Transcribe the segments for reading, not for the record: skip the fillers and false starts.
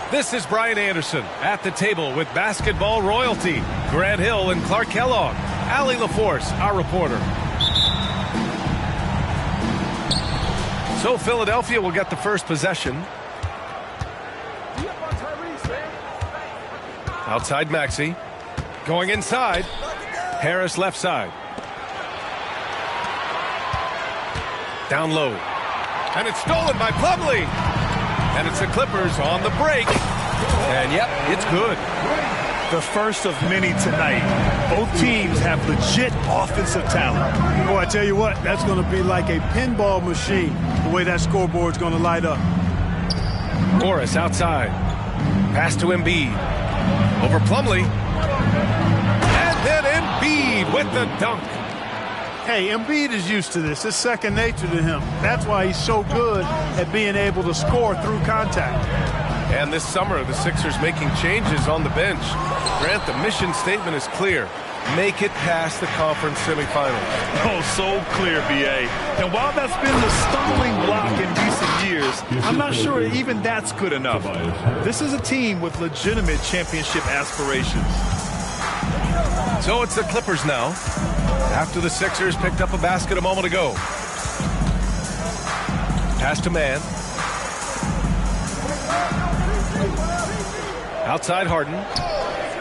This is Brian Anderson at the table with basketball royalty. Grant Hill and Clark Kellogg. Allie LaForce, our reporter. So Philadelphia will get the first possession. Outside Maxey. Going inside. Harris left side. Down low. And it's stolen by Plumlee. And it's the Clippers on the break. And, yep, it's good. The first of many tonight. Both teams have legit offensive talent. Boy, I tell you what, that's going to be like a pinball machine, the way that scoreboard's going to light up. Morris outside. Pass to Embiid. Over Plumlee. And then Embiid with the dunk. Hey, Embiid is used to this. It's second nature to him. That's why he's so good at being able to score through contact. And this summer, the Sixers making changes on the bench. Grant, the mission statement is clear. Make it past the conference semifinals. Oh, so clear, B.A. And while that's been the stumbling block in recent years, I'm not sure even that's good enough. This is a team with legitimate championship aspirations. So it's the Clippers now, after the Sixers picked up a basket a moment ago. Pass to Man. Outside Harden.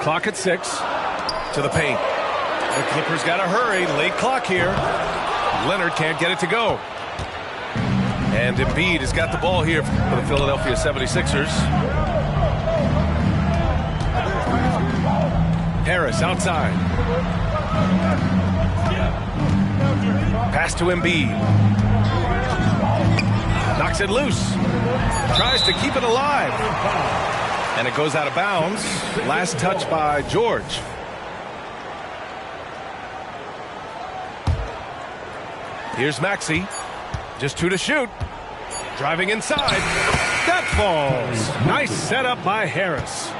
Clock at 6. To the paint. The Clippers got to hurry. Late clock here. Leonard can't get it to go. And Embiid has got the ball here for the Philadelphia 76ers. Harris outside. Pass to Embiid. Knocks it loose. Tries to keep it alive. And it goes out of bounds. Last touch by George. Here's Maxey. Just 2 to shoot. Driving inside. That falls. Nice setup by Harris.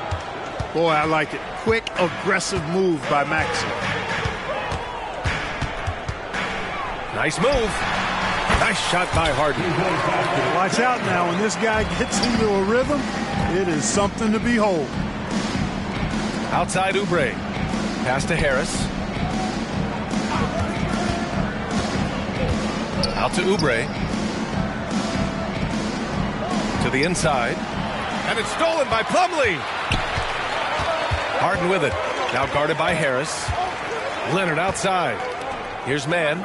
Boy, I like it. Quick, aggressive move by Maxey. Nice move. Nice shot by Harden. Watch out now. When this guy gets into a rhythm, it is something to behold. Outside Oubre. Pass to Harris. Out to Oubre. To the inside. And it's stolen by Plumlee. Harden with it. Now guarded by Harris. Leonard outside. Here's Man.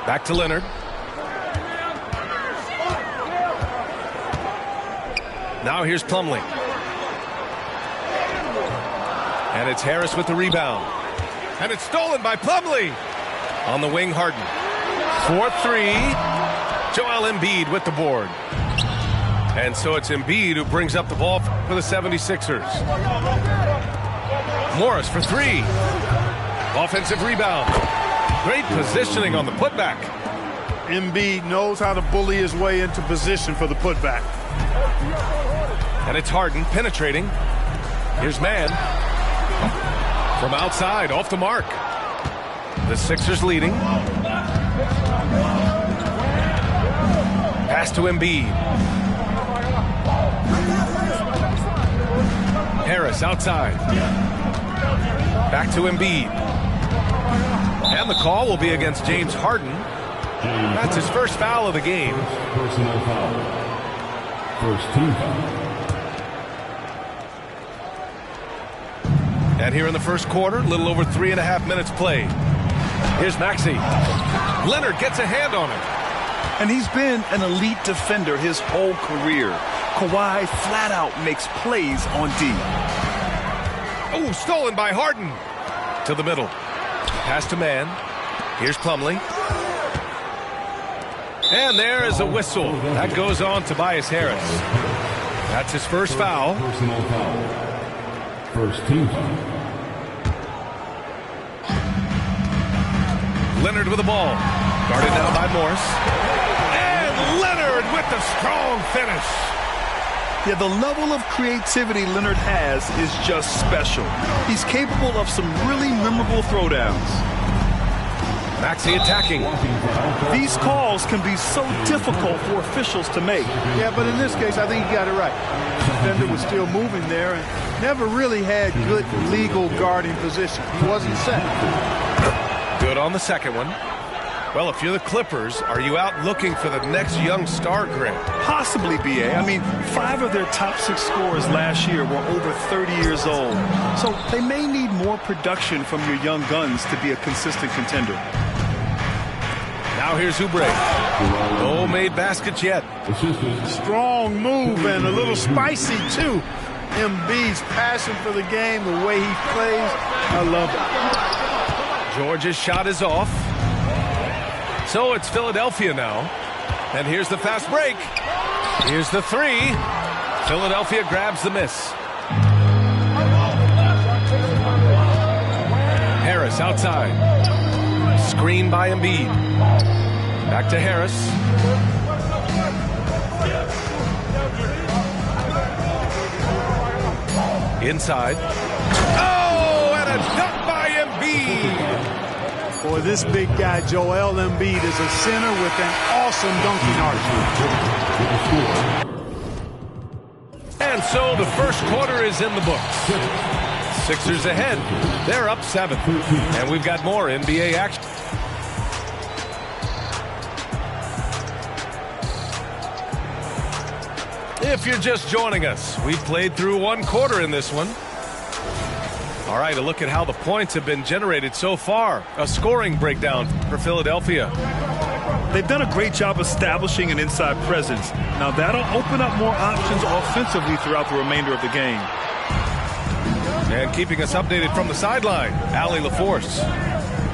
Back to Leonard. Now here's Plumlee. And it's Harris with the rebound. And it's stolen by Plumlee. On the wing, Harden. 4-3. Joel Embiid with the board. And so it's Embiid who brings up the ball for the 76ers. Morris for 3. Offensive rebound. Great positioning on the putback. Embiid knows how to bully his way into position for the putback. And it's Harden penetrating. Here's Man. From outside, off the mark. The Sixers leading. Pass to Embiid. Harris outside. Back to Embiid. And the call will be against James Harden. That's his first foul of the game. Personal foul. First team foul. And here in the first quarter, a little over 3.5 minutes played. Here's Maxey. Leonard gets a hand on him. And he's been an elite defender his whole career. Kawhi flat out makes plays on D. Oh, stolen by Harden. To the middle. Pass to man. Here's Plumlee. And there is a whistle. That goes on Tobias Harris. That's his first foul. Personal foul. First team foul. Leonard with the ball. Guarded now by Morris. And Leonard with the strong finish. Yeah, the level of creativity Leonard has is just special. He's capable of some really memorable throwdowns. Maxey attacking. These calls can be so difficult for officials to make. Yeah, but in this case, I think he got it right. The defender was still moving there and never really had good legal guarding position. He wasn't set. Good on the second one. Well, if you're the Clippers, are you out looking for the next young star, Grant? Possibly, B.A. I mean, 5 of their top 6 scorers last year were over 30 years old. So they may need more production from your young guns to be a consistent contender. Now here's Oubre. No made baskets yet. Strong move and a little spicy, too. Embiid's passion for the game, the way he plays, I love it. George's shot is off. So it's Philadelphia now. And here's the fast break. Here's the three. Philadelphia grabs the miss. Harris outside. Screen by Embiid. Back to Harris. Inside. Oh, and a dunk by Embiid. Boy, this big guy, Joel Embiid, is a center with an awesome dunking arc. And so the first quarter is in the books. Sixers ahead. They're up 7. And we've got more NBA action. If you're just joining us, we've played through 1 quarter in this one. All right, a look at how the points have been generated so far. A scoring breakdown for Philadelphia. They've done a great job establishing an inside presence. Now that'll open up more options offensively throughout the remainder of the game. And keeping us updated from the sideline, Allie LaForce.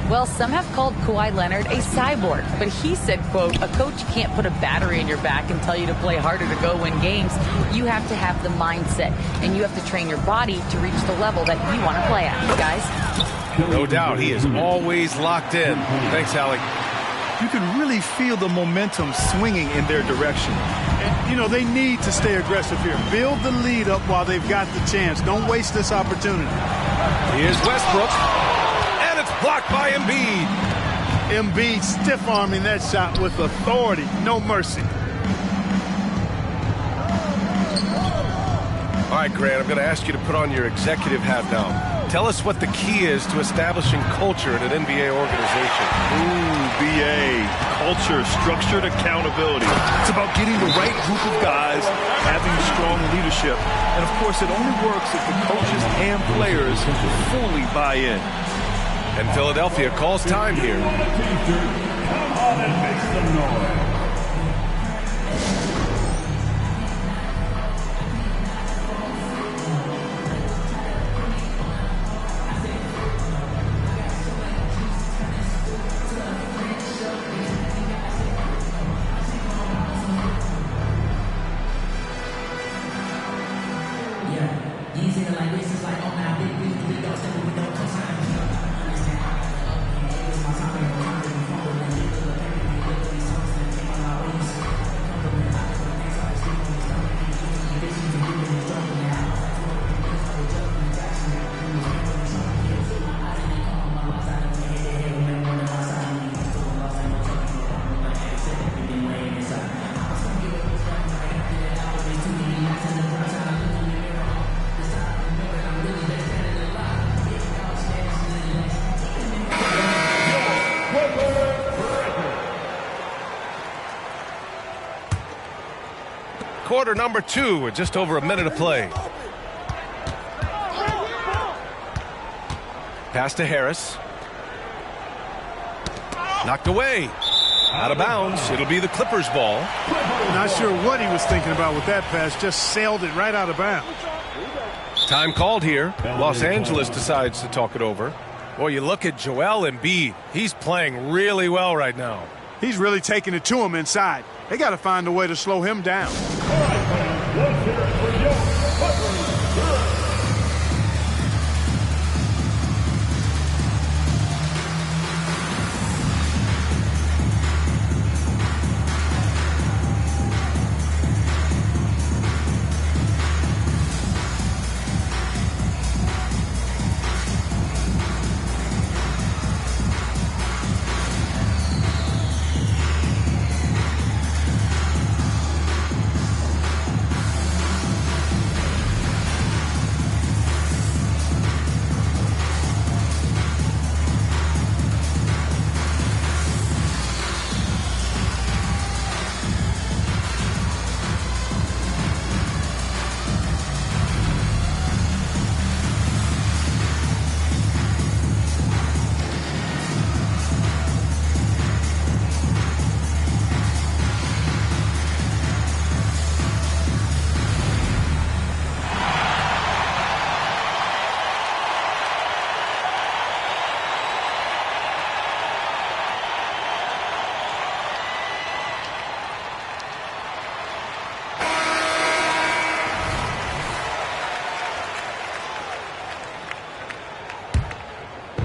Well, some have called Kawhi Leonard a cyborg, but he said, quote, a coach can't put a battery in your back and tell you to play harder to go win games. You have to have the mindset, and you have to train your body to reach the level that you want to play at, guys. No doubt, he is always locked in. Thanks, Allie. You can really feel the momentum swinging in their direction. And, you know, they need to stay aggressive here. Build the lead up while they've got the chance. Don't waste this opportunity. Here's Westbrook. Blocked by Embiid. Embiid stiff-arming that shot with authority. No mercy. All right, Grant, I'm going to ask you to put on your executive hat now. Tell us what the key is to establishing culture in an NBA organization. Ooh, BA. Culture, structured accountability. It's about getting the right group of guys, having strong leadership. And, of course, it only works if the coaches and players fully buy in. And Philadelphia calls time here. Come on and make some noise. Quarter number 2 with just over a minute of play. Pass to Harris. Knocked away. Out of bounds. It'll be the Clippers' ball. Not sure what he was thinking about with that pass. Just sailed it right out of bounds. Time called here. Los Angeles decides to talk it over. Boy, you look at Joel Embiid. He's playing really well right now. He's really taking it to him inside. They got to find a way to slow him down.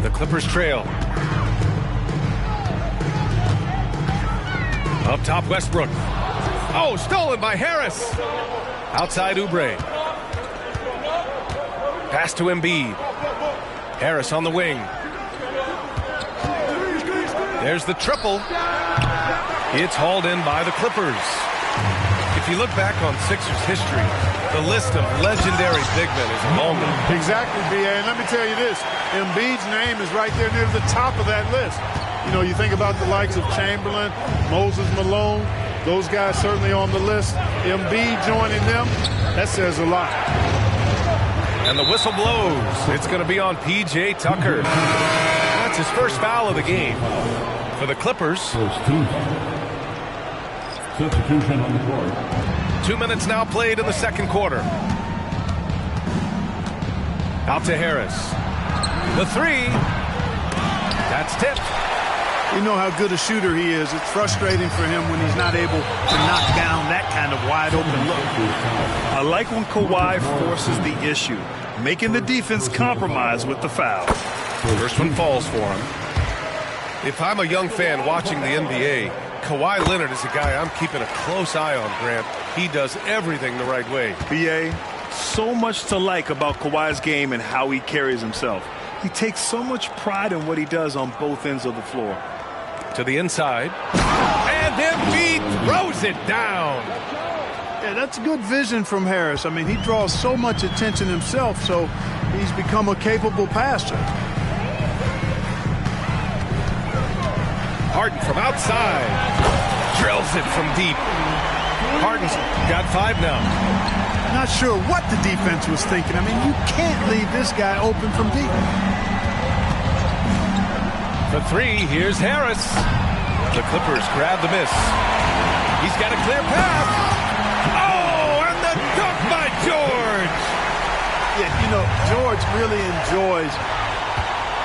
The Clippers trail. Up top, Westbrook. Oh, stolen by Harris. Outside, Oubre. Pass to Embiid. Harris on the wing. There's the triple. It's hauled in by the Clippers. If you look back on Sixers history, the list of legendary big men is long. Exactly, B.A. And let me tell you this. Embiid's name is right there near the top of that list. You know, you think about the likes of Chamberlain, Moses Malone, those guys certainly on the list. Embiid joining them, that says a lot. And the whistle blows. It's going to be on P.J. Tucker. That's his first foul of the game. For the Clippers. Substitution on the court. 2 minutes now played in the second quarter. Out to Harris. The three. That's tipped. You know how good a shooter he is. It's frustrating for him when he's not able to knock down that kind of wide open look. I like when Kawhi forces the issue, making the defense compromise with the foul. First one falls for him. If I'm a young fan watching the NBA, Kawhi Leonard is a guy I'm keeping a close eye on, Grant. He does everything the right way. B.A., so much to like about Kawhi's game and how he carries himself. He takes so much pride in what he does on both ends of the floor. To the inside. And Embiid throws it down. Yeah, that's good vision from Harris. I mean, he draws so much attention himself, so he's become a capable passer. Harden from outside. Drills it from deep. Harden's got 5 now. Not sure what the defense was thinking. I mean, you can't leave this guy open from deep. For 3, here's Harris. The Clippers grab the miss. He's got a clear path. Oh, and the dunk by George. Yeah, you know, George really enjoys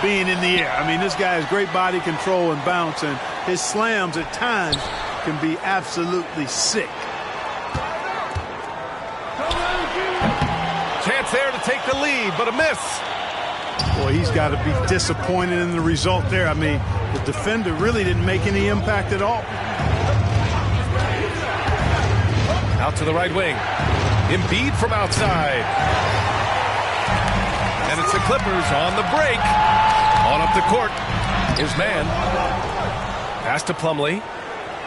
being in the air. I mean, this guy has great body control and bounce, and his slams at times can be absolutely sick. Chance there to take the lead, but a miss. Boy, he's got to be disappointed in the result there. I mean, the defender really didn't make any impact at all. Out to the right wing. Embiid from outside. And it's the Clippers on the break. On up the court. Here's man. Pass to Plumlee.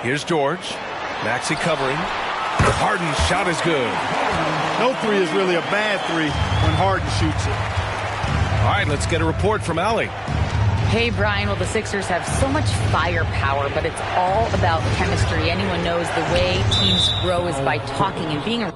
Here's George. Maxey covering. Harden's shot is good. No three is really a bad three when Harden shoots it. All right, let's get a report from Allie. Hey, Brian. Well, the Sixers have so much firepower, but it's all about chemistry. Anyone knows the way teams grow is by talking and being a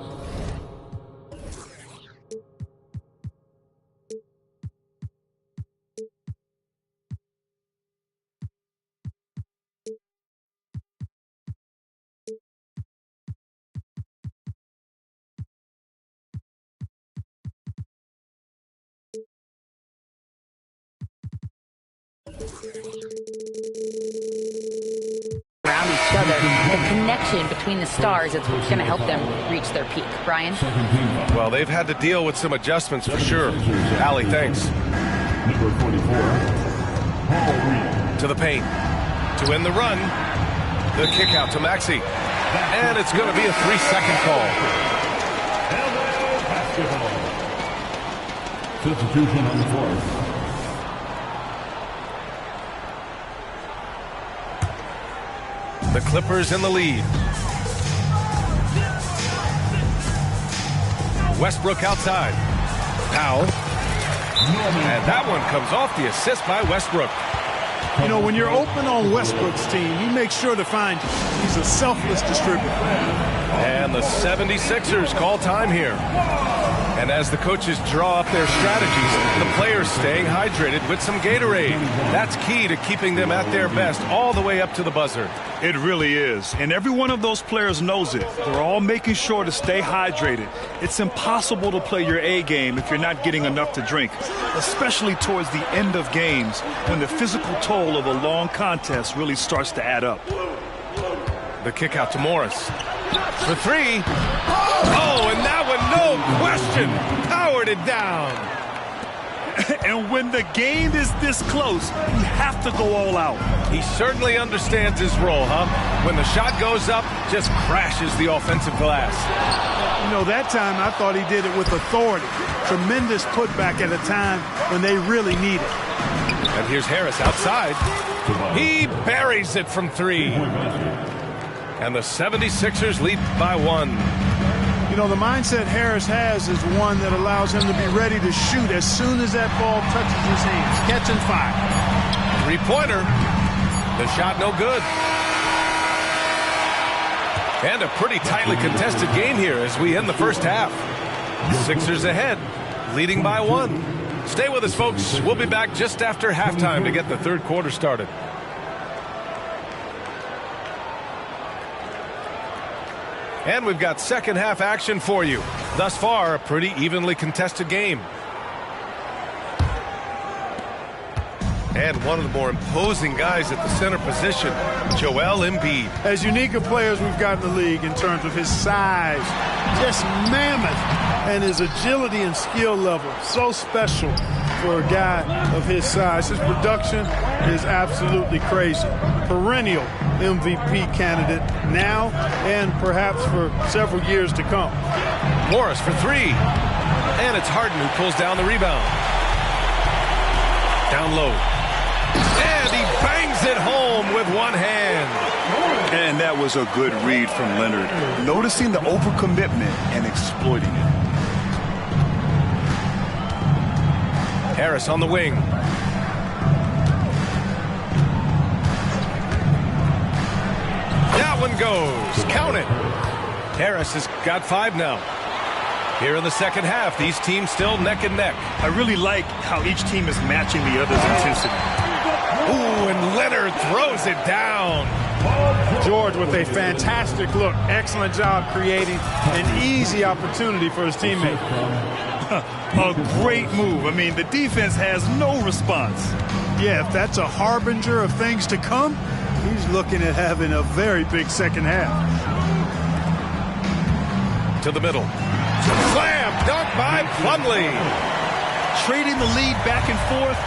Around each other, the connection between the stars is what's going to help them reach their peak. Brian? Well, they've had to deal with some adjustments for sure. Allie, thanks. Number 44, To the paint. To end the run. The kick out to Maxey. And it's going to be a 3-second call. basketball. Substitution on the floor. The Clippers in the lead. Westbrook outside. Powell. And that one comes off the assist by Westbrook. You know, when you're open on Westbrook's team, he makes sure to find you. He's a selfless distributor. And the 76ers call time here. And as the coaches draw up their strategies, the players staying hydrated with some Gatorade. That's key to keeping them at their best all the way up to the buzzer. It really is. And every one of those players knows it. They're all making sure to stay hydrated. It's impossible to play your A game if you're not getting enough to drink, especially towards the end of games when the physical toll of a long contest really starts to add up. The kick out to Morris. For three. Oh, and that one, no question, powered it down. And when the game is this close, you have to go all out. He certainly understands his role, huh? When the shot goes up, just crashes the offensive glass. You know, that time I thought he did it with authority. Tremendous putback at a time when they really need it. And here's Harris outside. He buries it from three. And the 76ers lead by one. You know, the mindset Harris has is one that allows him to be ready to shoot as soon as that ball touches his hands. Catch and fire. Three-pointer. The shot no good. And a pretty tightly contested game here as we end the first half. Sixers ahead, leading by one. Stay with us, folks. We'll be back just after halftime to get the third quarter started. And we've got second half action for you. Thus far, a pretty evenly contested game. And one of the more imposing guys at the center position, Joel Embiid. As unique a player as we've got in the league in terms of his size, just mammoth, and his agility and skill level. So special for a guy of his size. His production is absolutely crazy. Perennial MVP candidate now and perhaps for several years to come. Morris for three. And it's Harden who pulls down the rebound. Down low. And he bangs it home with one hand. And that was a good read from Leonard. Noticing the overcommitment and exploiting it. Harris on the wing. That one goes. Count it. Harris has got five now. Here in the second half, these teams still neck and neck. I really like how each team is matching the other's intensity. Ooh, and Leonard throws it down. George with a fantastic look. Excellent job creating an easy opportunity for his teammate. A great move. I mean, the defense has no response. Yeah, if that's a harbinger of things to come, he's looking at having a very big second half. To the middle. Slam dunk by Plumlee. Trading the lead back and forth,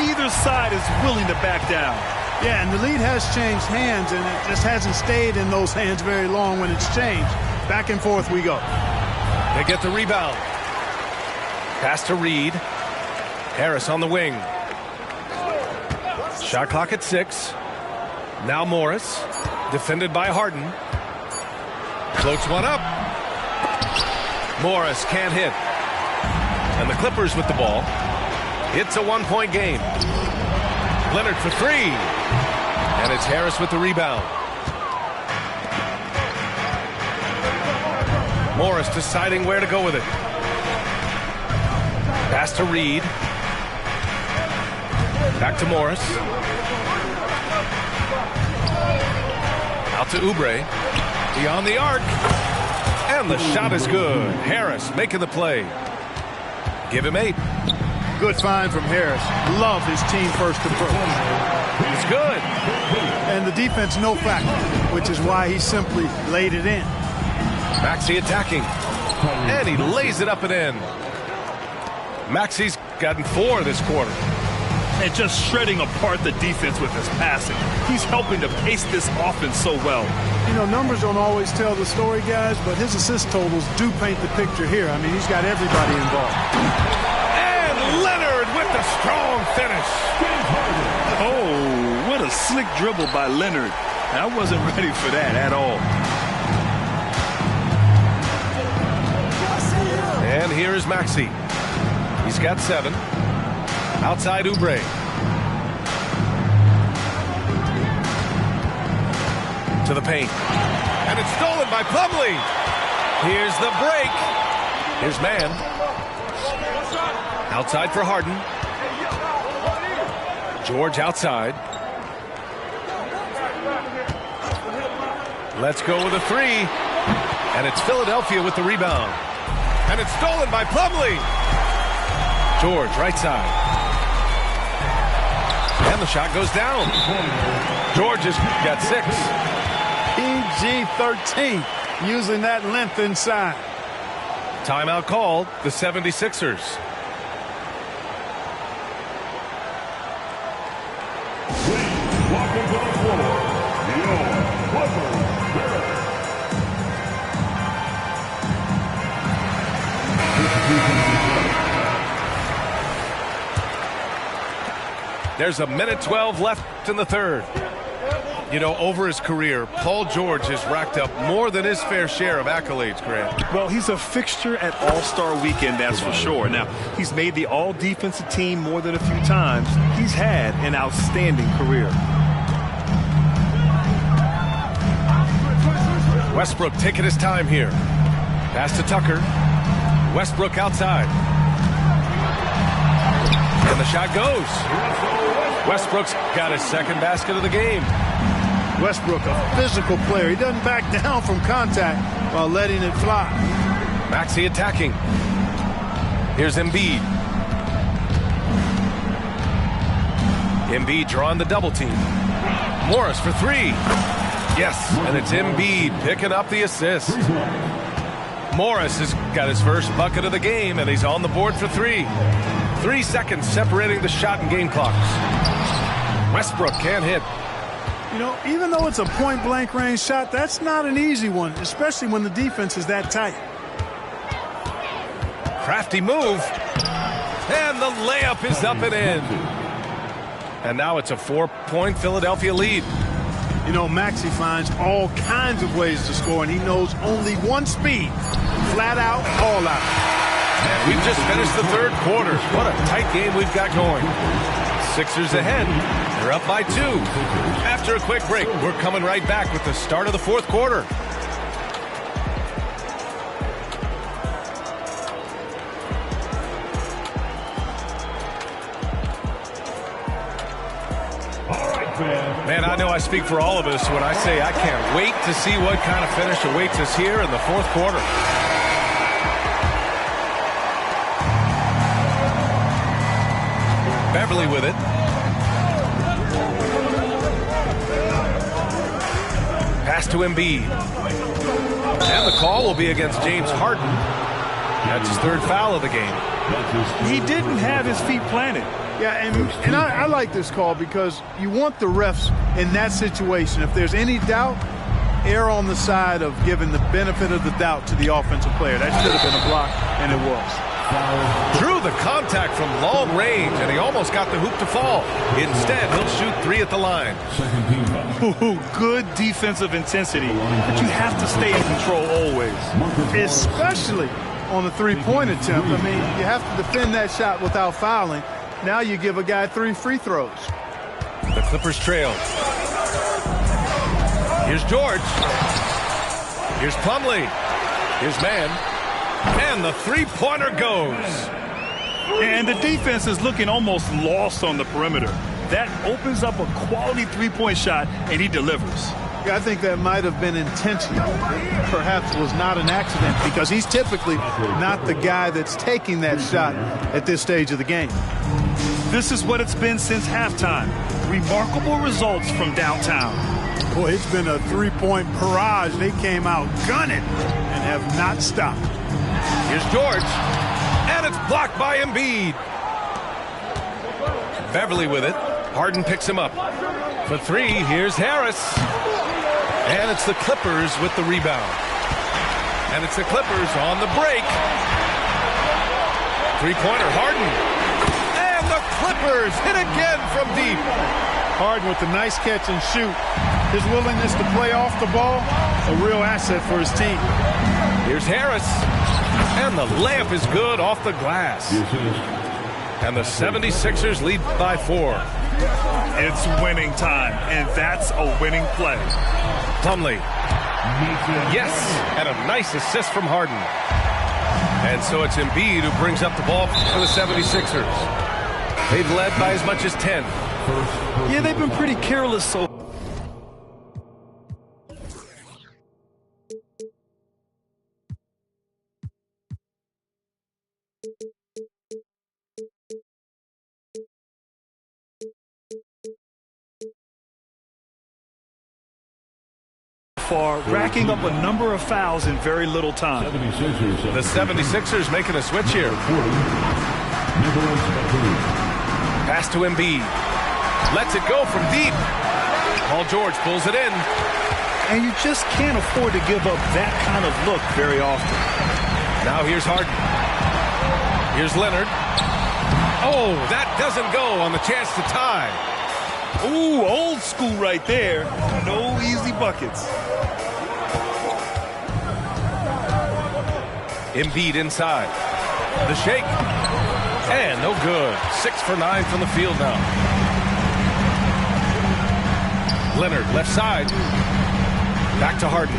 neither side is willing to back down. Yeah, and the lead has changed hands, and it just hasn't stayed in those hands very long when it's changed. Back and forth we go. They get the rebound. Pass to Reed. Harris on the wing. Shot clock at 6. Now Morris. Defended by Harden. Floats one up. Morris can't hit. And the Clippers with the ball. It's a one-point game. Leonard for three. And it's Harris with the rebound. Morris deciding where to go with it. Pass to Reed. Back to Morris. Out to Oubre. Beyond the arc. And the shot is good. Harris making the play. Give him 8. Good find from Harris. Love his team-first approach. It's good. And the defense no factor, which is why he simply laid it in. Maxey attacking. And he lays it up and in. Maxey's gotten 4 this quarter. And just shredding apart the defense with his passing. He's helping to pace this offense so well. You know, numbers don't always tell the story, guys, but his assist totals do paint the picture here. I mean, he's got everybody involved. And Leonard with the strong finish. Oh, what a slick dribble by Leonard. I wasn't ready for that at all. And here is Maxey. He's got 7. Outside Oubre. To the paint. And it's stolen by Plumlee. Here's the break. Here's man. Outside for Harden. George outside. Let's go with a 3. And it's Philadelphia with the rebound. And it's stolen by Plumlee. George, right side. And the shot goes down. George has got 6. PG-13, using that length inside. Timeout called, the 76ers. Welcome to the floor, your Clippers. There's a minute 12 left in the third. You know, over his career, Paul George has racked up more than his fair share of accolades, Grant. Well, he's a fixture at All-Star Weekend, that's for sure. Now, he's made the All-Defensive Team more than a few times. He's had an outstanding career. Westbrook taking his time here. Pass to Tucker. Westbrook outside. And the shot goes. Westbrook's got his second basket of the game. Westbrook, a physical player. He doesn't back down from contact while letting it fly. Maxey attacking. Here's Embiid. Embiid drawing the double team. Morris for 3. Yes, and it's Embiid picking up the assist. Morris has got his first bucket of the game, and he's on the board for 3. 3 seconds separating the shot and game clocks. Westbrook can't hit. You know, even though it's a point-blank range shot, that's not an easy one, especially when the defense is that tight. Crafty move. And the layup is up and in. And now it's a 4-point Philadelphia lead. You know, Maxey finds all kinds of ways to score, and he knows only one speed. Flat out, all out. And we've just finished the third quarter. What a tight game we've got going. Sixers ahead. They're up by 2. After a quick break, we're coming right back with the start of the fourth quarter. Man, I know I speak for all of us when I say I can't wait to see what kind of finish awaits us here in the fourth quarter. Beverly with it. Pass to Embiid. And the call will be against James Harden. That's his 3rd foul of the game. He didn't have his feet planted. Yeah, and I like this call because you want the refs in that situation. If there's any doubt, err on the side of giving the benefit of the doubt to the offensive player. That should have been a block, and it was. Drew the contact from long range, and he almost got the hoop to fall. Instead, he'll shoot 3 at the line. Ooh, good defensive intensity, but you have to stay in control always. Especially on the three-point attempt. I mean, you have to defend that shot without fouling. Now you give a guy 3 free throws. The Clippers trail. Here's George. Here's Plumlee. Here's man. And the three-pointer goes. And the defense is looking almost lost on the perimeter. That opens up a quality three-point shot, and he delivers. I think that might have been intentional. Perhaps was not an accident because he's typically not the guy that's taking that shot at this stage of the game. This is what it's been since halftime. Remarkable results from downtown. Boy, it's been a three-point barrage. They came out gunning and have not stopped. Here's George, and it's blocked by Embiid. Beverly with it. Harden picks him up. For three, here's Harris. And it's the Clippers with the rebound. And it's the Clippers on the break. Three-pointer, Harden. And the Clippers hit again from deep. Harden with the nice catch and shoot. His willingness to play off the ball, a real asset for his team. Here's Harris. And the layup is good off the glass. And the 76ers lead by 4. It's winning time, and that's a winning play. Plumlee. Yes, and a nice assist from Harden. And so it's Embiid who brings up the ball for the 76ers. They've led by as much as 10. Yeah, they've been pretty careless so far, racking up a number of fouls in very little time. The 76ers making a switch here. Pass to Embiid. Lets it go from deep. Paul George pulls it in. And you just can't afford to give up that kind of look very often. Now here's Harden. Here's Leonard. Oh, that doesn't go on the chance to tie. Ooh, old school right there. No easy buckets. Embiid inside. The shake. And no good. 6 for 9 from the field now. Leonard left side. Back to Harden.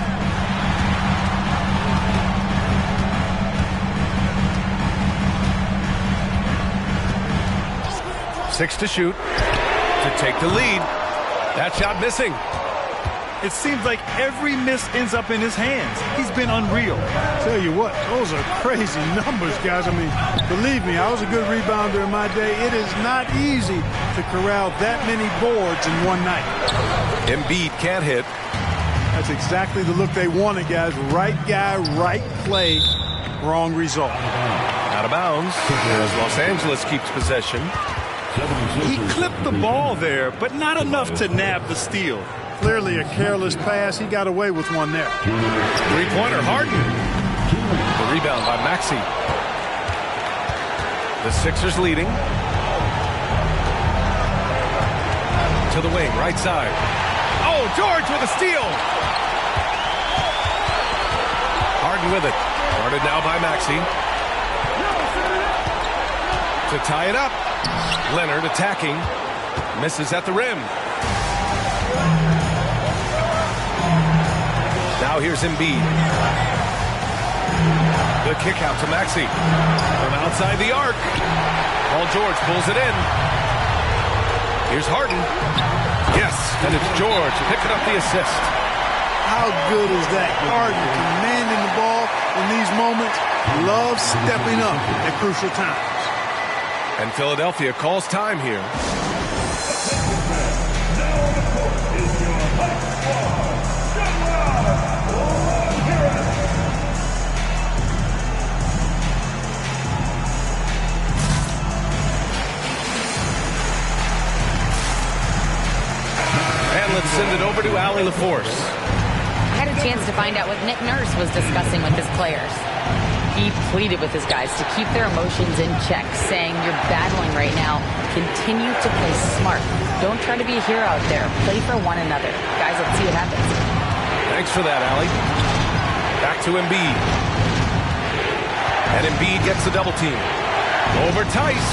Six to shoot. To take the lead. That shot missing. It seems like every miss ends up in his hands. He's been unreal. Tell you what, those are crazy numbers, guys. I mean, believe me, I was a good rebounder in my day. It is not easy to corral that many boards in one night. Embiid can't hit. That's exactly the look they wanted, guys. Right guy, right play, wrong result. Out of bounds as Los Angeles keeps possession. He clipped the ball there, but not enough to nab the steal. Clearly a careless pass. He got away with one there. Three-pointer, Harden. The rebound by Maxey. The Sixers leading. To the wing, right side. Oh, George with a steal. Harden with it. Guarded now by Maxey. To tie it up. Leonard attacking. Misses at the rim. Now here's Embiid. The kick out to Maxey. From outside the arc. Paul George pulls it in. Here's Harden. Yes, and it's George picking up the assist. How good is that? Harden commanding the ball in these moments. Loves stepping up at crucial times. And Philadelphia calls time here. And let's send it over to Allie LaForce. I had a chance to find out what Nick Nurse was discussing with his players. He pleaded with his guys to keep their emotions in check, saying, you're battling right now. Continue to play smart. Don't try to be a hero out there. Play for one another. Guys, let's see what happens. Thanks for that, Allie. Back to Embiid. And Embiid gets the double team. Over Tice.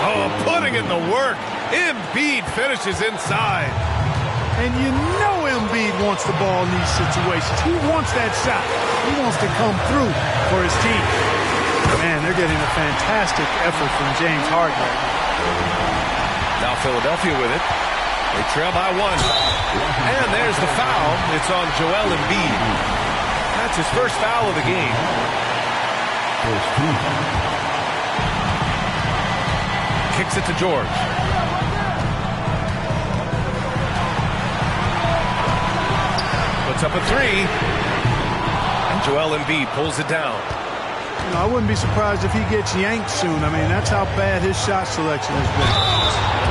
Oh, putting in the work. Embiid finishes inside. And you know Embiid wants the ball in these situations. He wants that shot. He wants to come through for his team. Man, they're getting a fantastic effort from James Harden. Now Philadelphia with it. They trail by 1. And there's the foul. It's on Joel Embiid. That's his first foul of the game. Kicks it to George. Puts up a 3. And Joel Embiid pulls it down. You know, I wouldn't be surprised if he gets yanked soon. I mean, that's how bad his shot selection has been.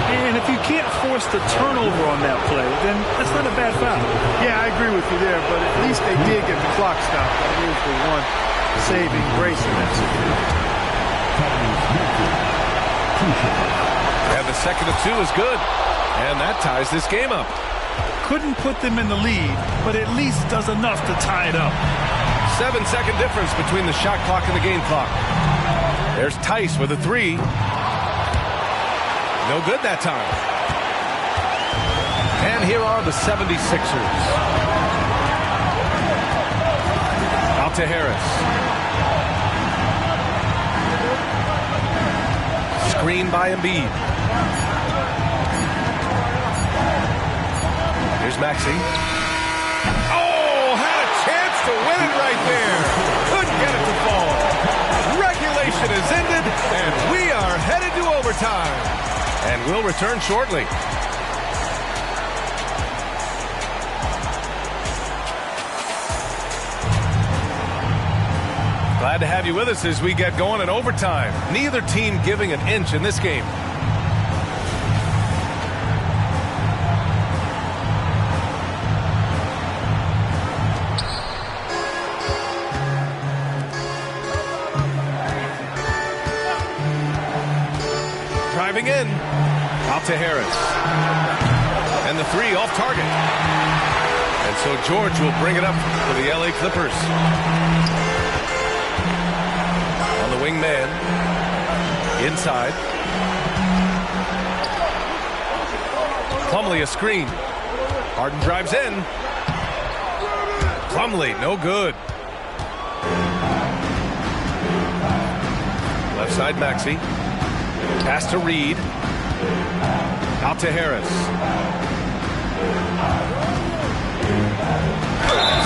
And if you can't force the turnover on that play, then that's not a bad foul. Yeah, I agree with you there, but at least they did get the clock stopped. That is the one saving grace in that situation. And the second of 2 is good. And that ties this game up. Couldn't put them in the lead, but at least does enough to tie it up. 7-second difference between the shot clock and the game clock. There's Tice with a 3. No good that time. And here are the 76ers. Out to Harris. Screen by Embiid. Here's Maxey. Oh, had a chance to win it right there. Couldn't get it to fall. Regulation is ended, and we are headed to overtime. And we'll return shortly. Glad to have you with us as we get going in overtime. Neither team giving an inch in this game. Driving in. Out to Harris. And the 3 off target. And so George will bring it up for the LA Clippers. On the wing man. Inside. Plumlee a screen. Harden drives in. Plumlee, no good. Left side Maxey. Pass to Reed. Out to Harris.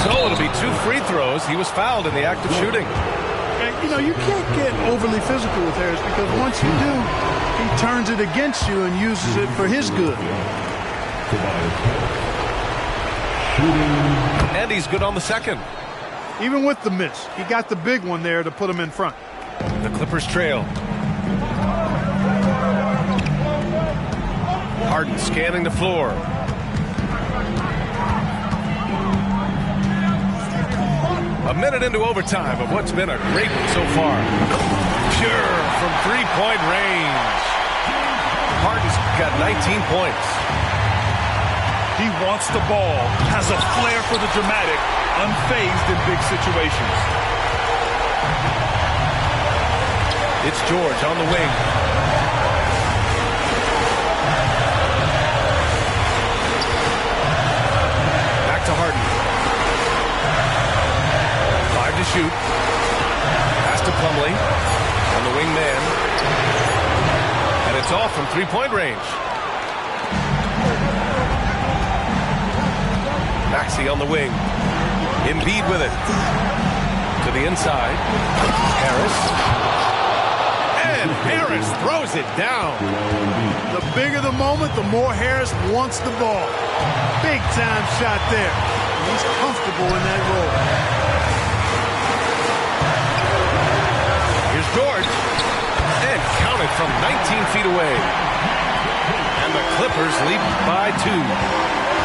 So it'll be 2 free throws. He was fouled in the act of shooting. And, you know, you can't get overly physical with Harris because once you do, he turns it against you and uses it for his good. And he's good on the second. Even with the miss, he got the big one there to put him in front. The Clippers trail. Harden scanning the floor. A minute into overtime of what's been a great one so far. Pure from three-point range. Harden's got 19 points. He wants the ball, has a flair for the dramatic, unfazed in big situations. It's George on the wing. Back to Harden. 5 to shoot. Pass to Plumlee on the wing man. And it's off from three-point range. Maxey on the wing. Embiid with it. To the inside. Harris. And Harris throws it down. The bigger the moment, the more Harris wants the ball. Big time shot there. He's comfortable in that role. Here's George. And counted from 19 feet away. And the Clippers lead by 2.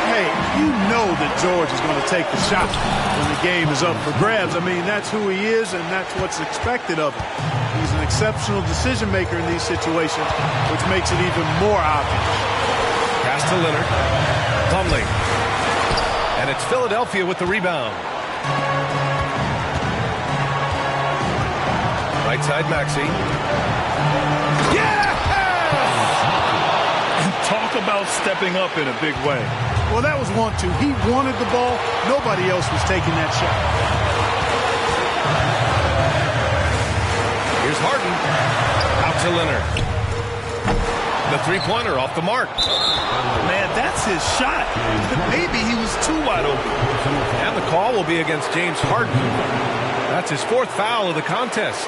Hey, you know that George is going to take the shot when the game is up for grabs. I mean, that's who he is, and that's what's expected of him. He's an exceptional decision maker in these situations, which makes it even more obvious. Pass to Leonard. Plumlee. And it's Philadelphia with the rebound. Right side, Maxey. Yeah! Talk about stepping up in a big way. Well, that was 1-2. He wanted the ball. Nobody else was taking that shot. Here's Harden. Out to Leonard. The three-pointer off the mark. Man, that's his shot. Maybe he was too wide open. And the call will be against James Harden. That's his fourth foul of the contest.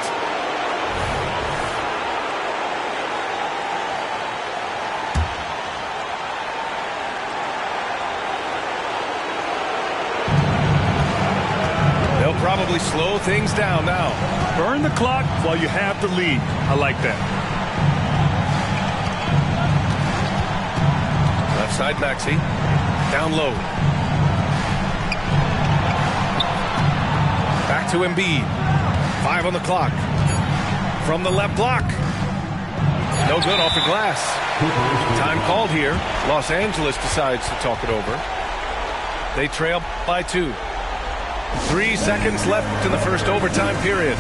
They'll probably slow things down now. Burn the clock while you have the lead. I like that. Left side Maxey. Down low. Back to Embiid. 5 on the clock. From the left block. No good off the glass. Time called here. Los Angeles decides to talk it over. They trail by 2. 3 seconds left in the first overtime period.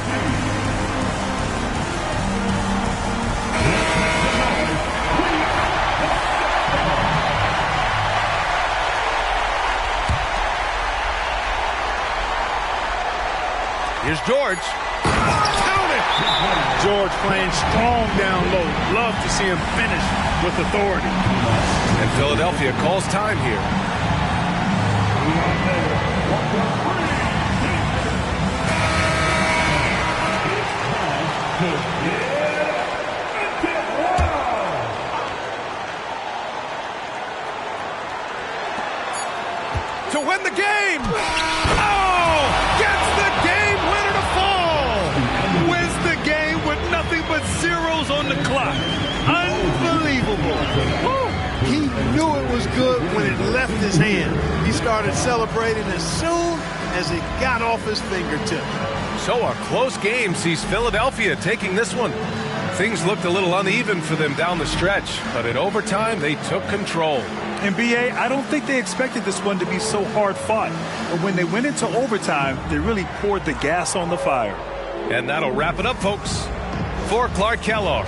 Here's George. Count it! George playing strong down low. Love to see him finish with authority. And Philadelphia calls time here. To win the game! Oh! Gets the game winner to fall! Wins the game with nothing but zeros on the clock. Unbelievable. Woo! He knew it was good when it left his hand. He started celebrating as soon as it got off his fingertip. So a close game sees Philadelphia taking this one. Things looked a little uneven for them down the stretch, but in overtime they took control. And BA, I don't think they expected this one to be so hard fought. But when they went into overtime, they really poured the gas on the fire. And that'll wrap it up, folks. For Clark Kellogg,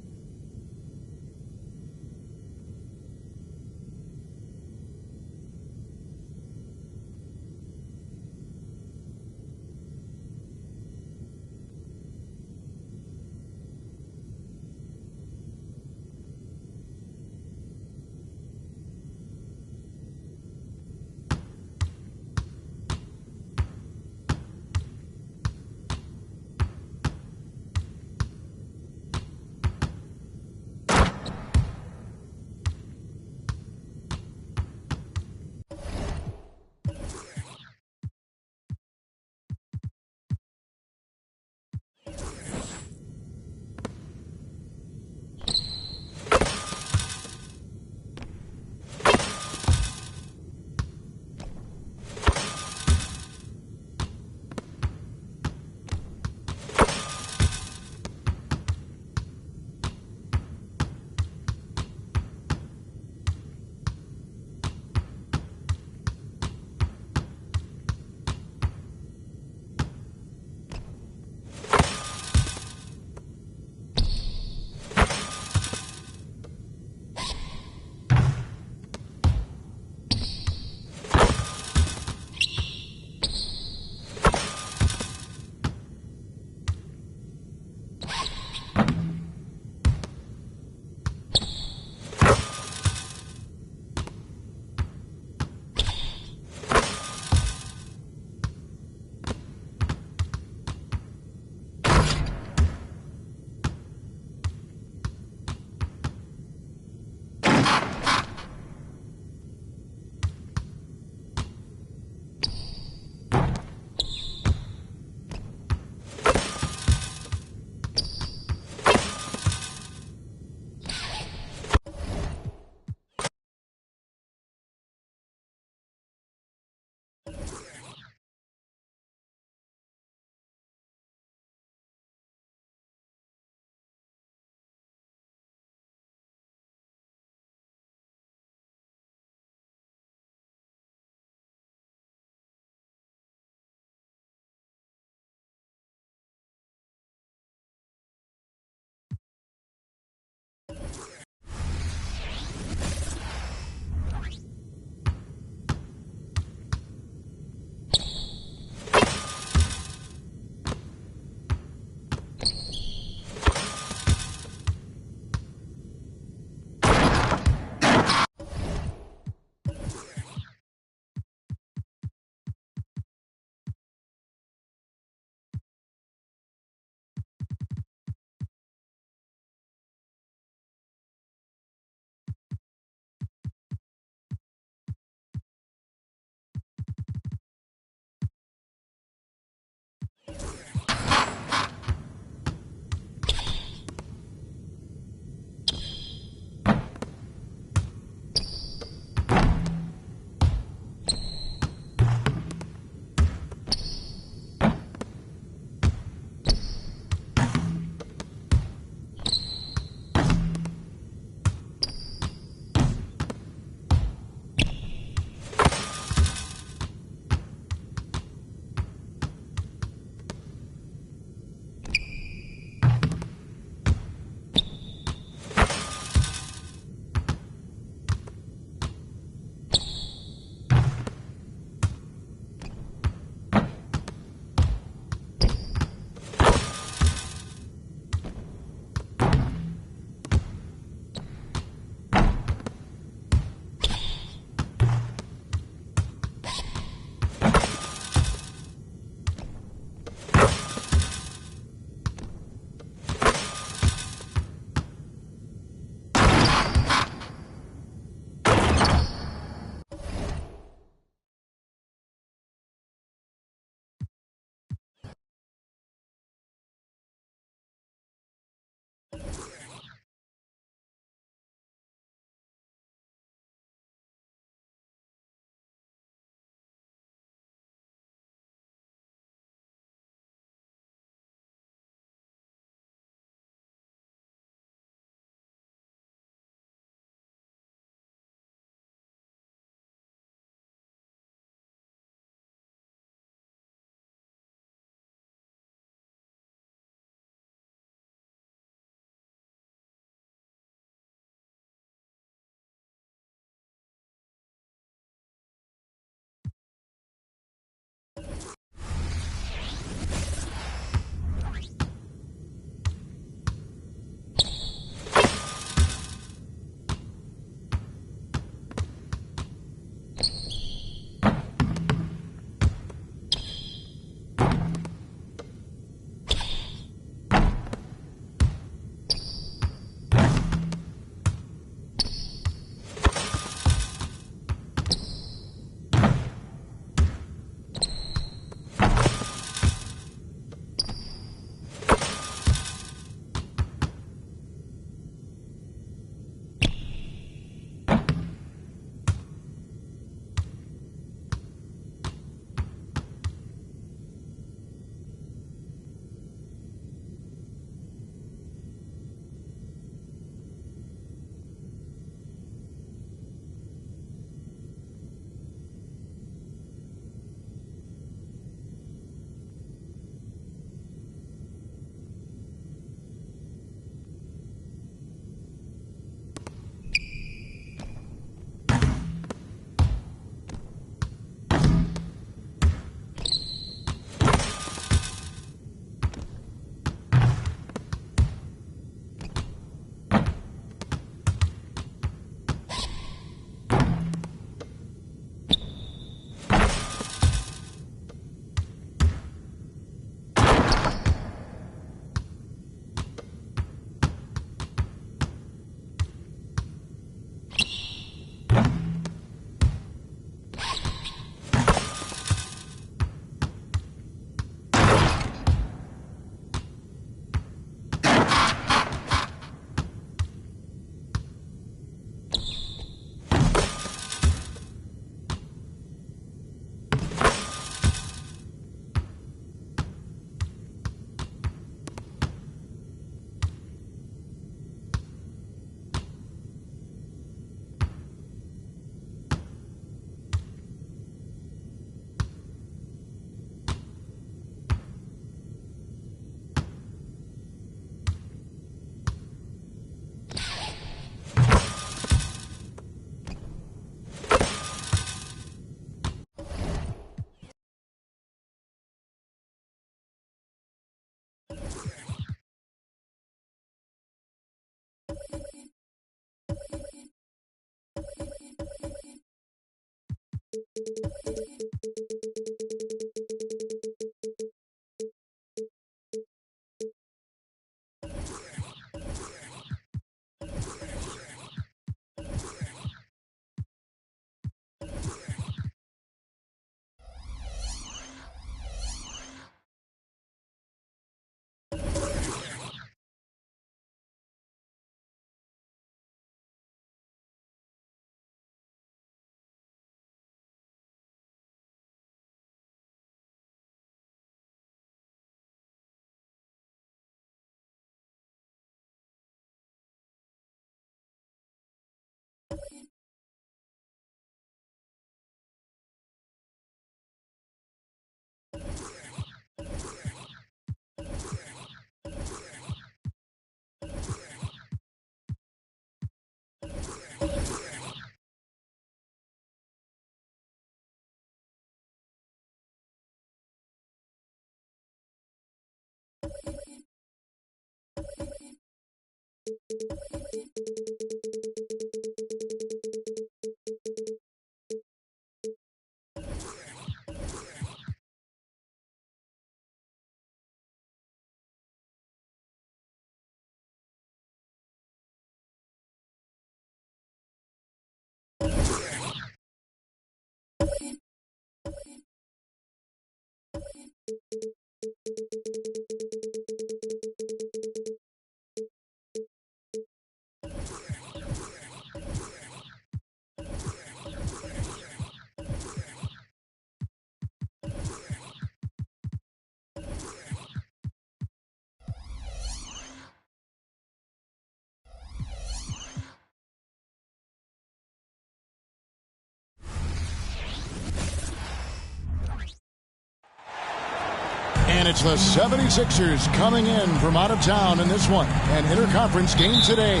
And it's the 76ers coming in from out of town in this one. An interconference game today.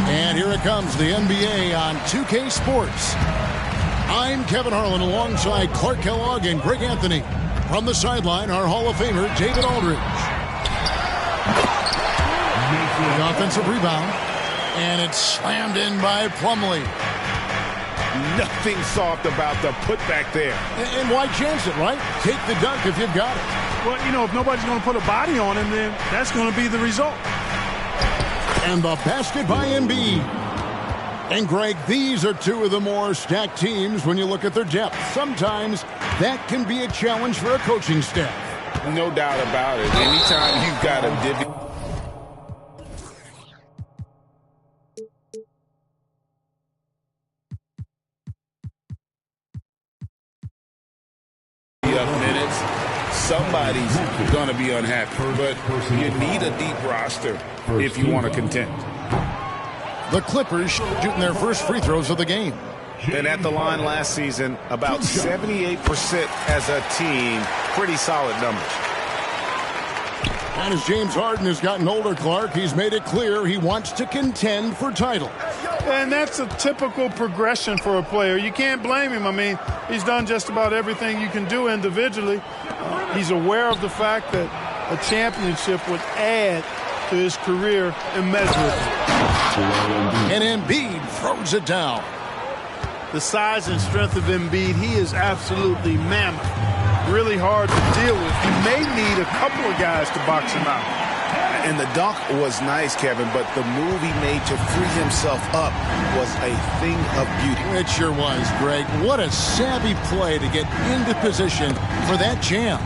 And here it comes, the NBA on 2K Sports. I'm Kevin Harlan alongside Clark Kellogg and Greg Anthony. From the sideline, our Hall of Famer, David Aldridge. The offensive rebound. And it's slammed in by Plumlee. Nothing soft about the putback there. And why chance it, right? Take the dunk if you've got it. Well, you know, if nobody's going to put a body on him, then that's going to be the result. And the basket by Embiid. And, Greg, these are two of the more stacked teams when you look at their depth. Sometimes that can be a challenge for a coaching staff. No doubt about it. Anytime you've got a divvy of minutes, somebody's going to be unhappy. But you need a deep roster if you want to contend. The Clippers shooting their first free throws of the game. Been at the line last season, about 78% as a team. Pretty solid numbers. And as James Harden has gotten older, Clark, he's made it clear he wants to contend for title. And that's a typical progression for a player. You can't blame him. I mean, he's done just about everything you can do individually. He's aware of the fact that a championship would add to his career immeasurably. And Embiid throws it down. The size and strength of Embiid, he is absolutely mammoth. Really hard to deal with. You may need a couple of guys to box him out. And the dunk was nice, Kevin, but the move he made to free himself up was a thing of beauty. It sure was, Greg. What a savvy play to get into position for that jam.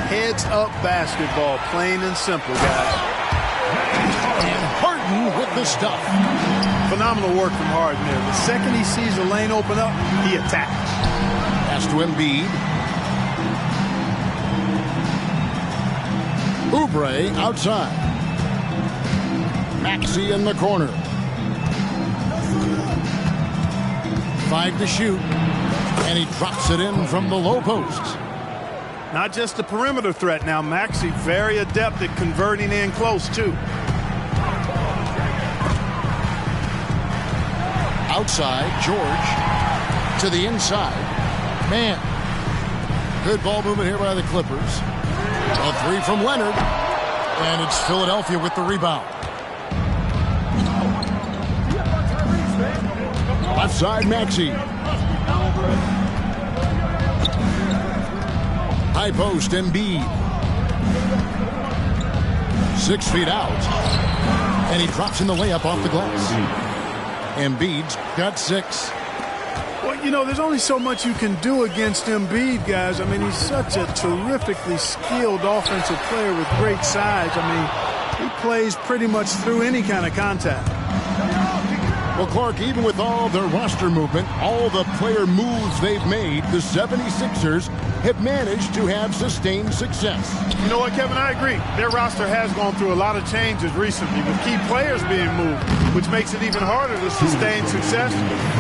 Heads up basketball, plain and simple, guys. And Harden with the stuff. Phenomenal work from Harden there. The second he sees a lane open up, he attacks. Pass to Embiid. Oubre outside. Maxey in the corner. 5 to shoot. And he drops it in from the low post. Not just a perimeter threat now. Maxey very adept at converting in close, too. Outside, George to the inside. Man, good ball movement here by the Clippers. A three from Leonard, and it's Philadelphia with the rebound. Left side, Maxey. high post, Embiid. 6 feet out. And he drops in the layup off the glass. Embiid's got 6. Well, you know, there's only so much you can do against Embiid, guys. I mean, he's such a terrifically skilled offensive player with great size. I mean, he plays pretty much through any kind of contact. Well, Clark, even with all their roster movement, all the player moves they've made, the 76ers have managed to have sustained success. You know what, Kevin? I agree. Their roster has gone through a lot of changes recently with key players being moved, which makes it even harder to sustain success.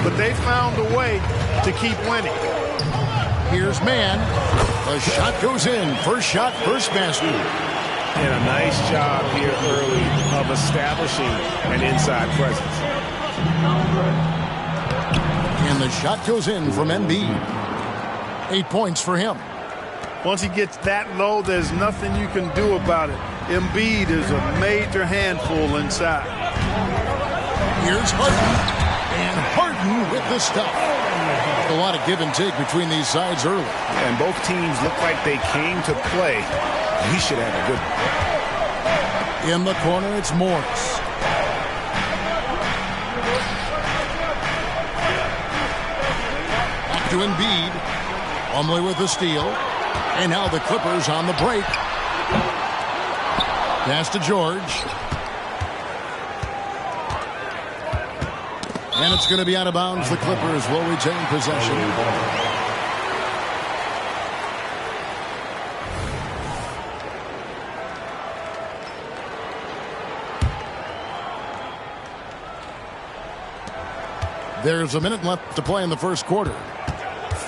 But they found a way to keep winning. Here's Mann. The shot goes in. First shot, first basket. And a nice job here early of establishing an inside presence. And the shot goes in from Embiid. 8 points for him. Once he gets that low, there's nothing you can do about it. Embiid is a major handful inside. Here's Harden. And Harden with the stuff. A lot of give and take between these sides early. And both teams look like they came to play. He should have a good one. In the corner, it's Morris. Back to Embiid. Plumlee with the steal. And now the Clippers on the break. Pass to George. And it's going to be out of bounds. The Clippers will retain possession. There's a minute left to play in the first quarter.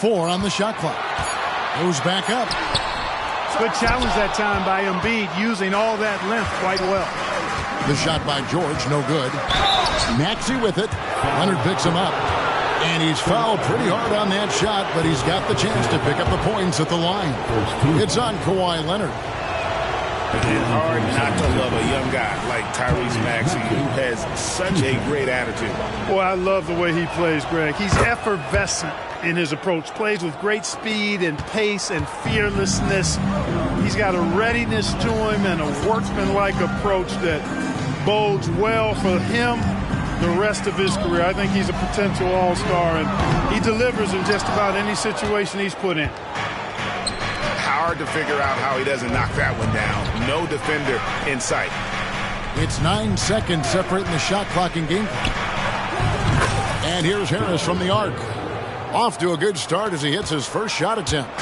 4 on the shot clock. Goes back up. Good challenge that time by Embiid, using all that length quite well. The shot by George, no good. Maxey with it. Leonard picks him up. And he's fouled pretty hard on that shot, but he's got the chance to pick up the points at the line. It's on Kawhi Leonard. It's hard not to love a young guy like Tyrese Maxey, who has such a great attitude. Boy, I love the way he plays, Greg. He's effervescent in his approach. Plays with great speed and pace and fearlessness. He's got a readiness to him and a workmanlike approach that bodes well for him the rest of his career. I think he's a potential all-star, and he delivers in just about any situation he's put in. Hard to figure out how he doesn't knock that one down. No defender in sight. It's 9 seconds separating the shot clock and game clock. And here's Harris from the arc. Off to a good start as he hits his first shot attempt.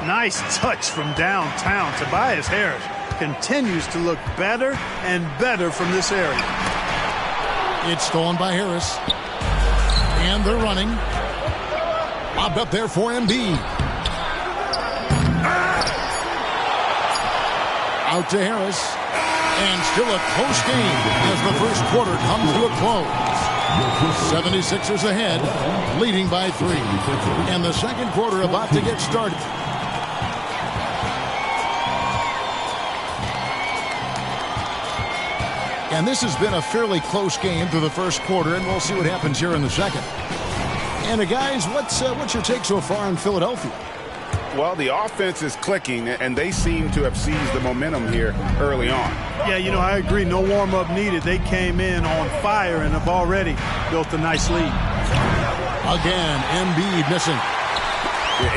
Nice touch from downtown. Tobias Harris continues to look better and better from this area. It's stolen by Harris. And they're running. Lobbed up there for Embiid. Out to Harris. And still a close game as the first quarter comes to a close. 76ers ahead, leading by 3. And the second quarter about to get started. And this has been a fairly close game through the first quarter, and we'll see what happens here in the second. And guys, what's your take so far on Philadelphia? Well, the offense is clicking, and they seem to have seized the momentum here early on. Yeah, you know, I agree. No warm-up needed. They came in on fire and have already built a nice lead. Again, Embiid missing.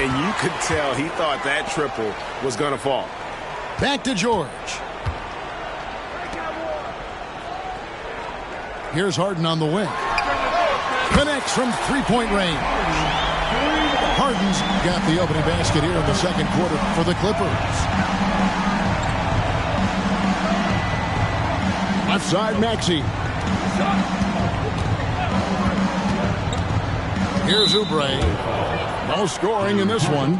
And you could tell he thought that triple was going to fall. Back to George. Here's Harden on the wing. Connects from three-point range. Harden's got the opening basket here in the second quarter for the Clippers. Left side, Maxey. Here's Oubre. No scoring in this one.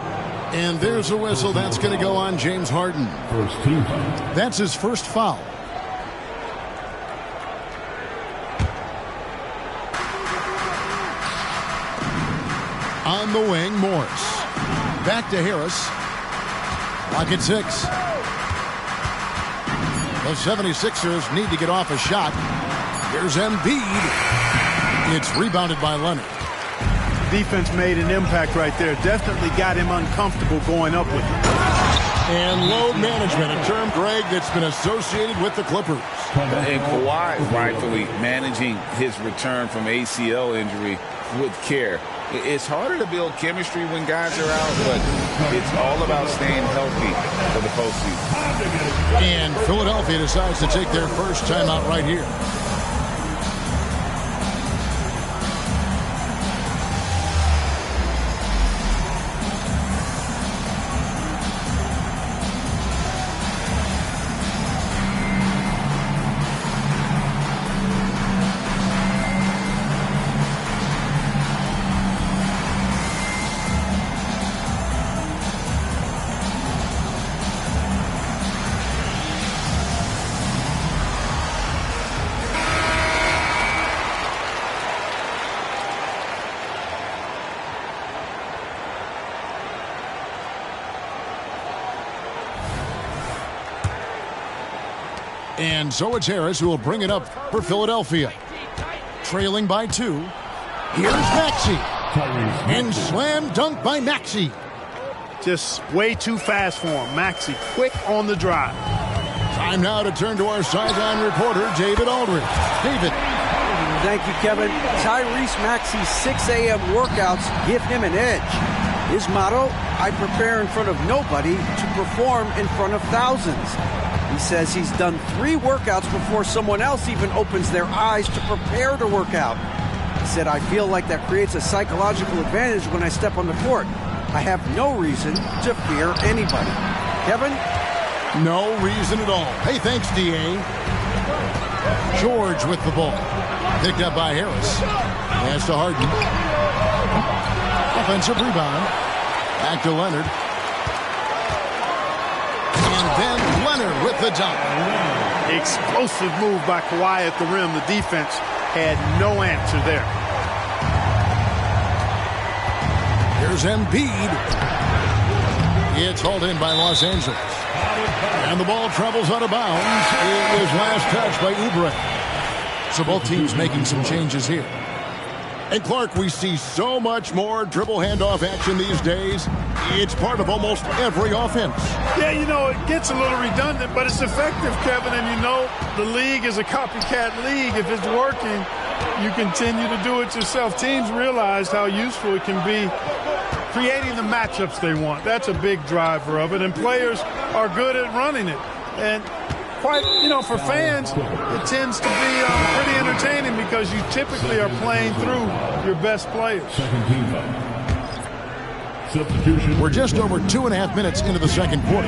And there's a whistle. That's going to go on James Harden. That's his first foul. On the wing, Morris. Back to Harris. Clock at 6. The 76ers need to get off a shot. Here's Embiid. It's rebounded by Leonard. Defense made an impact right there. Definitely got him uncomfortable going up with it. And load management, a term, Greg, that's been associated with the Clippers. And Kawhi rightfully managing his return from ACL injury with care. It's harder to build chemistry when guys are out, but it's all about staying healthy for the postseason. And Philadelphia decides to take their first timeout right here. And so it's Harris who will bring it up for Philadelphia. Trailing by 2. Here's Maxey. And slam dunk by Maxey. Just way too fast for him. Maxey quick on the drive. Time now to turn to our sideline reporter, David Aldridge. David. Thank you, Kevin. Tyrese Maxey's 6 a.m. workouts give him an edge. His motto, I prepare in front of nobody to perform in front of thousands. He says he's done 3 workouts before someone else even opens their eyes to prepare to work out. He said, I feel like that creates a psychological advantage when I step on the court. I have no reason to fear anybody. Kevin? No reason at all. Hey, thanks, D.A. George with the ball. Picked up by Harris. Pass to Harden. Offensive rebound. Back to Leonard. And then Leonard with the dunk. Explosive move by Kawhi at the rim. The defense had no answer there. Here's Embiid. It's hauled in by Los Angeles. And the ball travels out of bounds. It was last touched by Oubre. So both teams making some changes here. And Clark, we see so much more dribble handoff action these days. It's part of almost every offense. Yeah, you know, it gets a little redundant, but it's effective, Kevin. And you know, the league is a copycat league. If it's working, you continue to do it yourself. Teams realized how useful it can be creating the matchups they want. That's a big driver of it. And players are good at running it. And quite, you know, for fans, it tends to be pretty entertaining because you typically are playing through your best players. We're just over 2.5 minutes into the second quarter.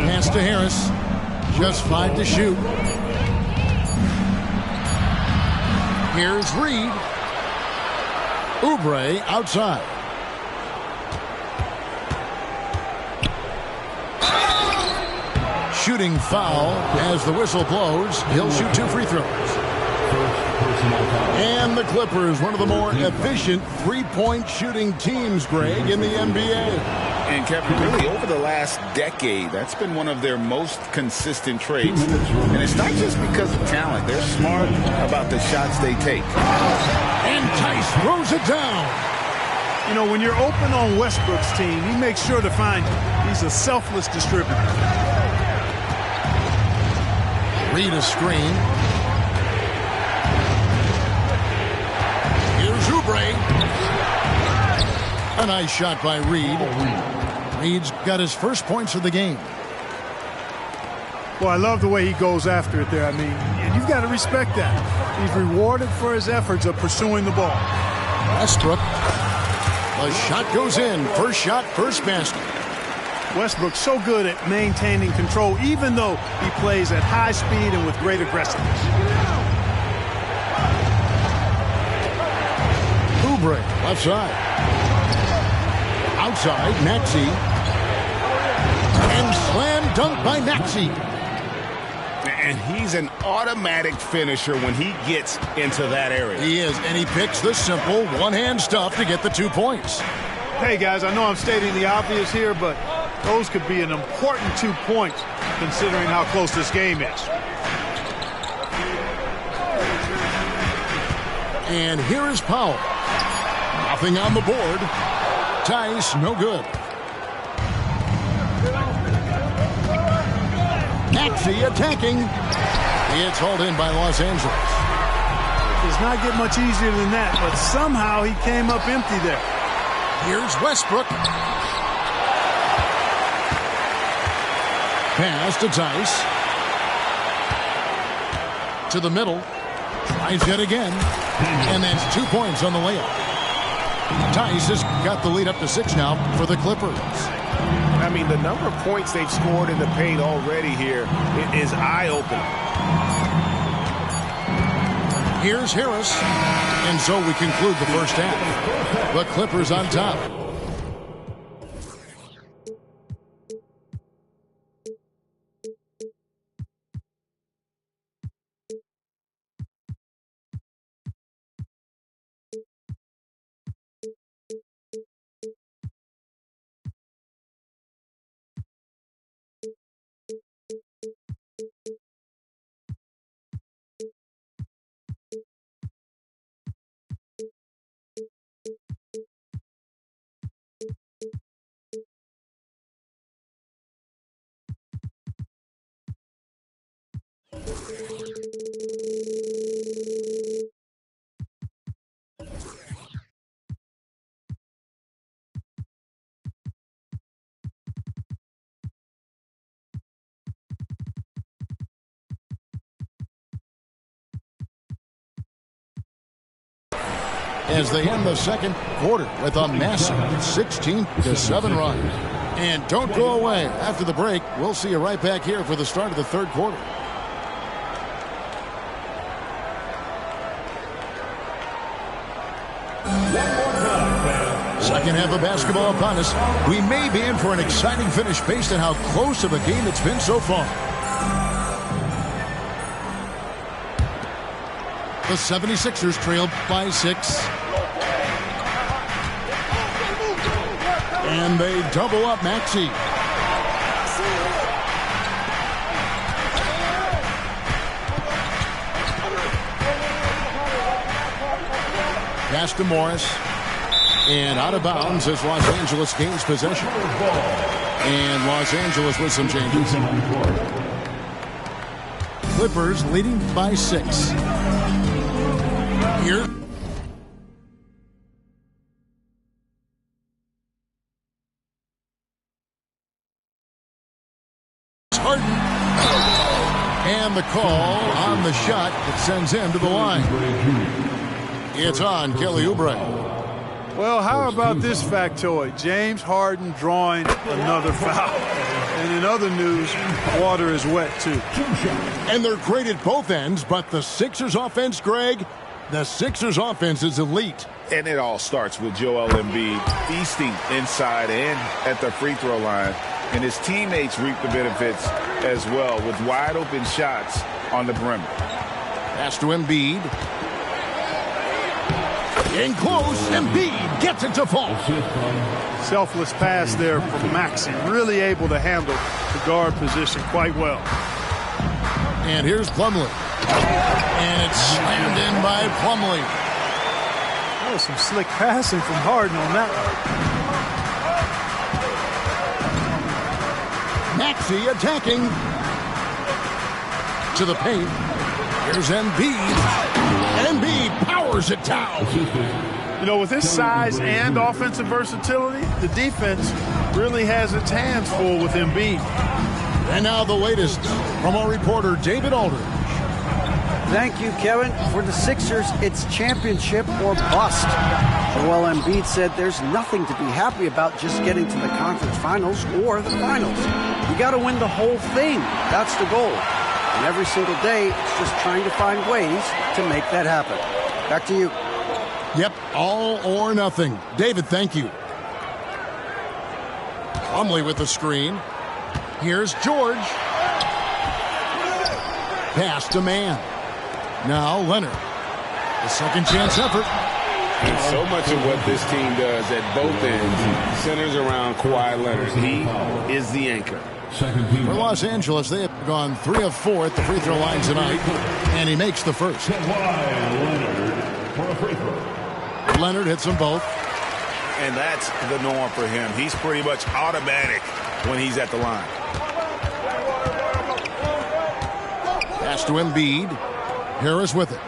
Pass to Harris. Just 5 to shoot. Here's Reed. Oubre outside. Shooting foul as the whistle blows. He'll shoot 2 free throws. And the Clippers, one of the more efficient three-point shooting teams, Greg, in the NBA. And Kevin, really over the last decade, that's been one of their most consistent traits. And it's not just because of talent. They're smart about the shots they take. And Tice throws it down. You know, when you're open on Westbrook's team, he makes sure to find you. He's a selfless distributor. Reed a screen. Here's Oubre. A nice shot by Reed. Reed's got his first points of the game. Well, I love the way he goes after it there. I mean, you've got to respect that. He's rewarded for his efforts of pursuing the ball. Westbrook. The shot goes in. First shot, first basket. Westbrook's so good at maintaining control, even though he plays at high speed and with great aggressiveness. Oubre, left side. Outside, Maxey. And slam dunk by Maxey. And he's an automatic finisher when he gets into that area. He is, and he picks the simple one-hand stuff to get the 2 points. Hey, guys, I know I'm stating the obvious here, but those could be an important 2 points considering how close this game is. And here is Powell. Nothing on the board. Tice, no good. Maxey attacking. It's hauled in by Los Angeles. Does not get much easier than that, but somehow he came up empty there. Here's Westbrook. Pass to Tice. To the middle. Tries yet again. And that's 2 points on the layup. Tice has got the lead up to 6 now for the Clippers. I mean, the number of points they've scored in the paint already here is eye-opening. Here's Harris. And so we conclude the first half. The Clippers on top. As they end the second quarter with a massive 16-7 run. And don't go away. After the break, we'll see you right back here for the start of the third quarter. Second half of basketball upon us. We may be in for an exciting finish based on how close of a game it's been so far. The 76ers trail by 6. And they double up Maxey. Pass to Morris. And out of bounds as Los Angeles gains possession. And Los Angeles with some changes. Clippers leading by 6. Here. Harden. And the call on the shot that sends him to the line. It's on Kelly Oubre. Well, how about this factoid? James Harden drawing another foul. And in other news, water is wet, too. And they're great at both ends, but the Sixers offense, Greg, the Sixers offense is elite. And it all starts with Joel Embiid feasting inside and at the free throw line. And his teammates reap the benefits as well with wide open shots on the perimeter. Pass to Embiid. In close, Embiid gets it to fall. Selfless pass there from Maxey. Really able to handle the guard position quite well. And here's Plumlee. And it's slammed in by Plumlee. That was some slick passing from Harden on that one. Maxey attacking. To the paint. Here's Embiid. Embiid powers it down. You know, with his size and offensive versatility, the defense really has its hands full with Embiid. And now the latest from our reporter, David Aldridge. Thank you, Kevin. For the Sixers, it's championship or bust. Joel Embiid said there's nothing to be happy about just getting to the conference finals or the finals. You got to win the whole thing. That's the goal. And every single day, it's just trying to find ways to make that happen. Back to you. Yep, all or nothing. David, thank you. Plumlee with the screen. Here's George. Pass to man. Now Leonard. The second chance effort. And so much of what this team does at both ends centers around Kawhi Leonard. He is the anchor. For Los Angeles, they have gone 3 of 4 at the free throw line tonight, and he makes the first. Leonard hits them both. and that's the norm for him. He's pretty much automatic when he's at the line. Pass to Embiid. Harris with it.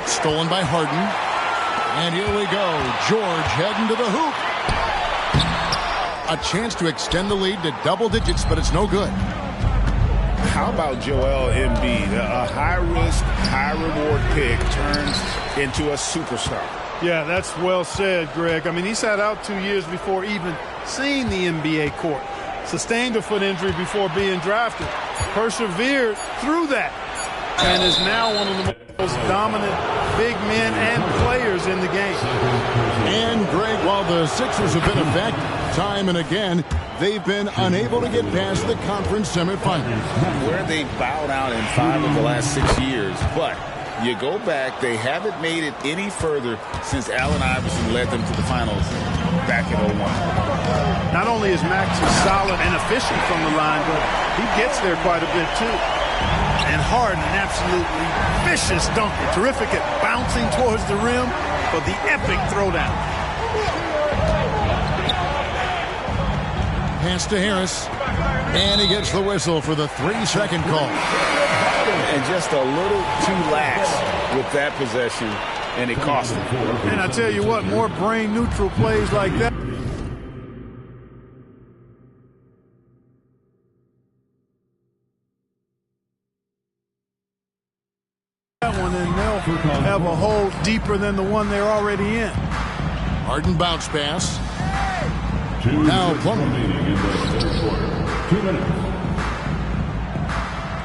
Stolen by Harden. And here we go. George heading to the hoop. A chance to extend the lead to double digits, but it's no good. How about Joel Embiid? A high-risk, high-reward pick turns into a superstar. Yeah, that's well said, Greg. I mean, he sat out 2 years before even seeing the NBA court. Sustained a foot injury before being drafted. Persevered through that. And is now one of the most dominant big men and players in the game. And, Greg, while the Sixers have been effective time and again, they've been unable to get past the conference semifinals. Where they bowed out in 5 of the last 6 years. But you go back, they haven't made it any further since Allen Iverson led them to the finals back in 01. Not only is Maxey solid and efficient from the line, but he gets there quite a bit too. And Harden, an absolutely vicious dunker. Terrific at bouncing towards the rim for the epic throwdown. Pass to Harris. And he gets the whistle for the 3-second call. And just a little too lax with that possession, and it cost him. And I tell you what, more brain-neutral plays like that. One, and they'll have a hole deeper than the one they're already in. Harden bounce pass. Now Plumlee. 2 minutes.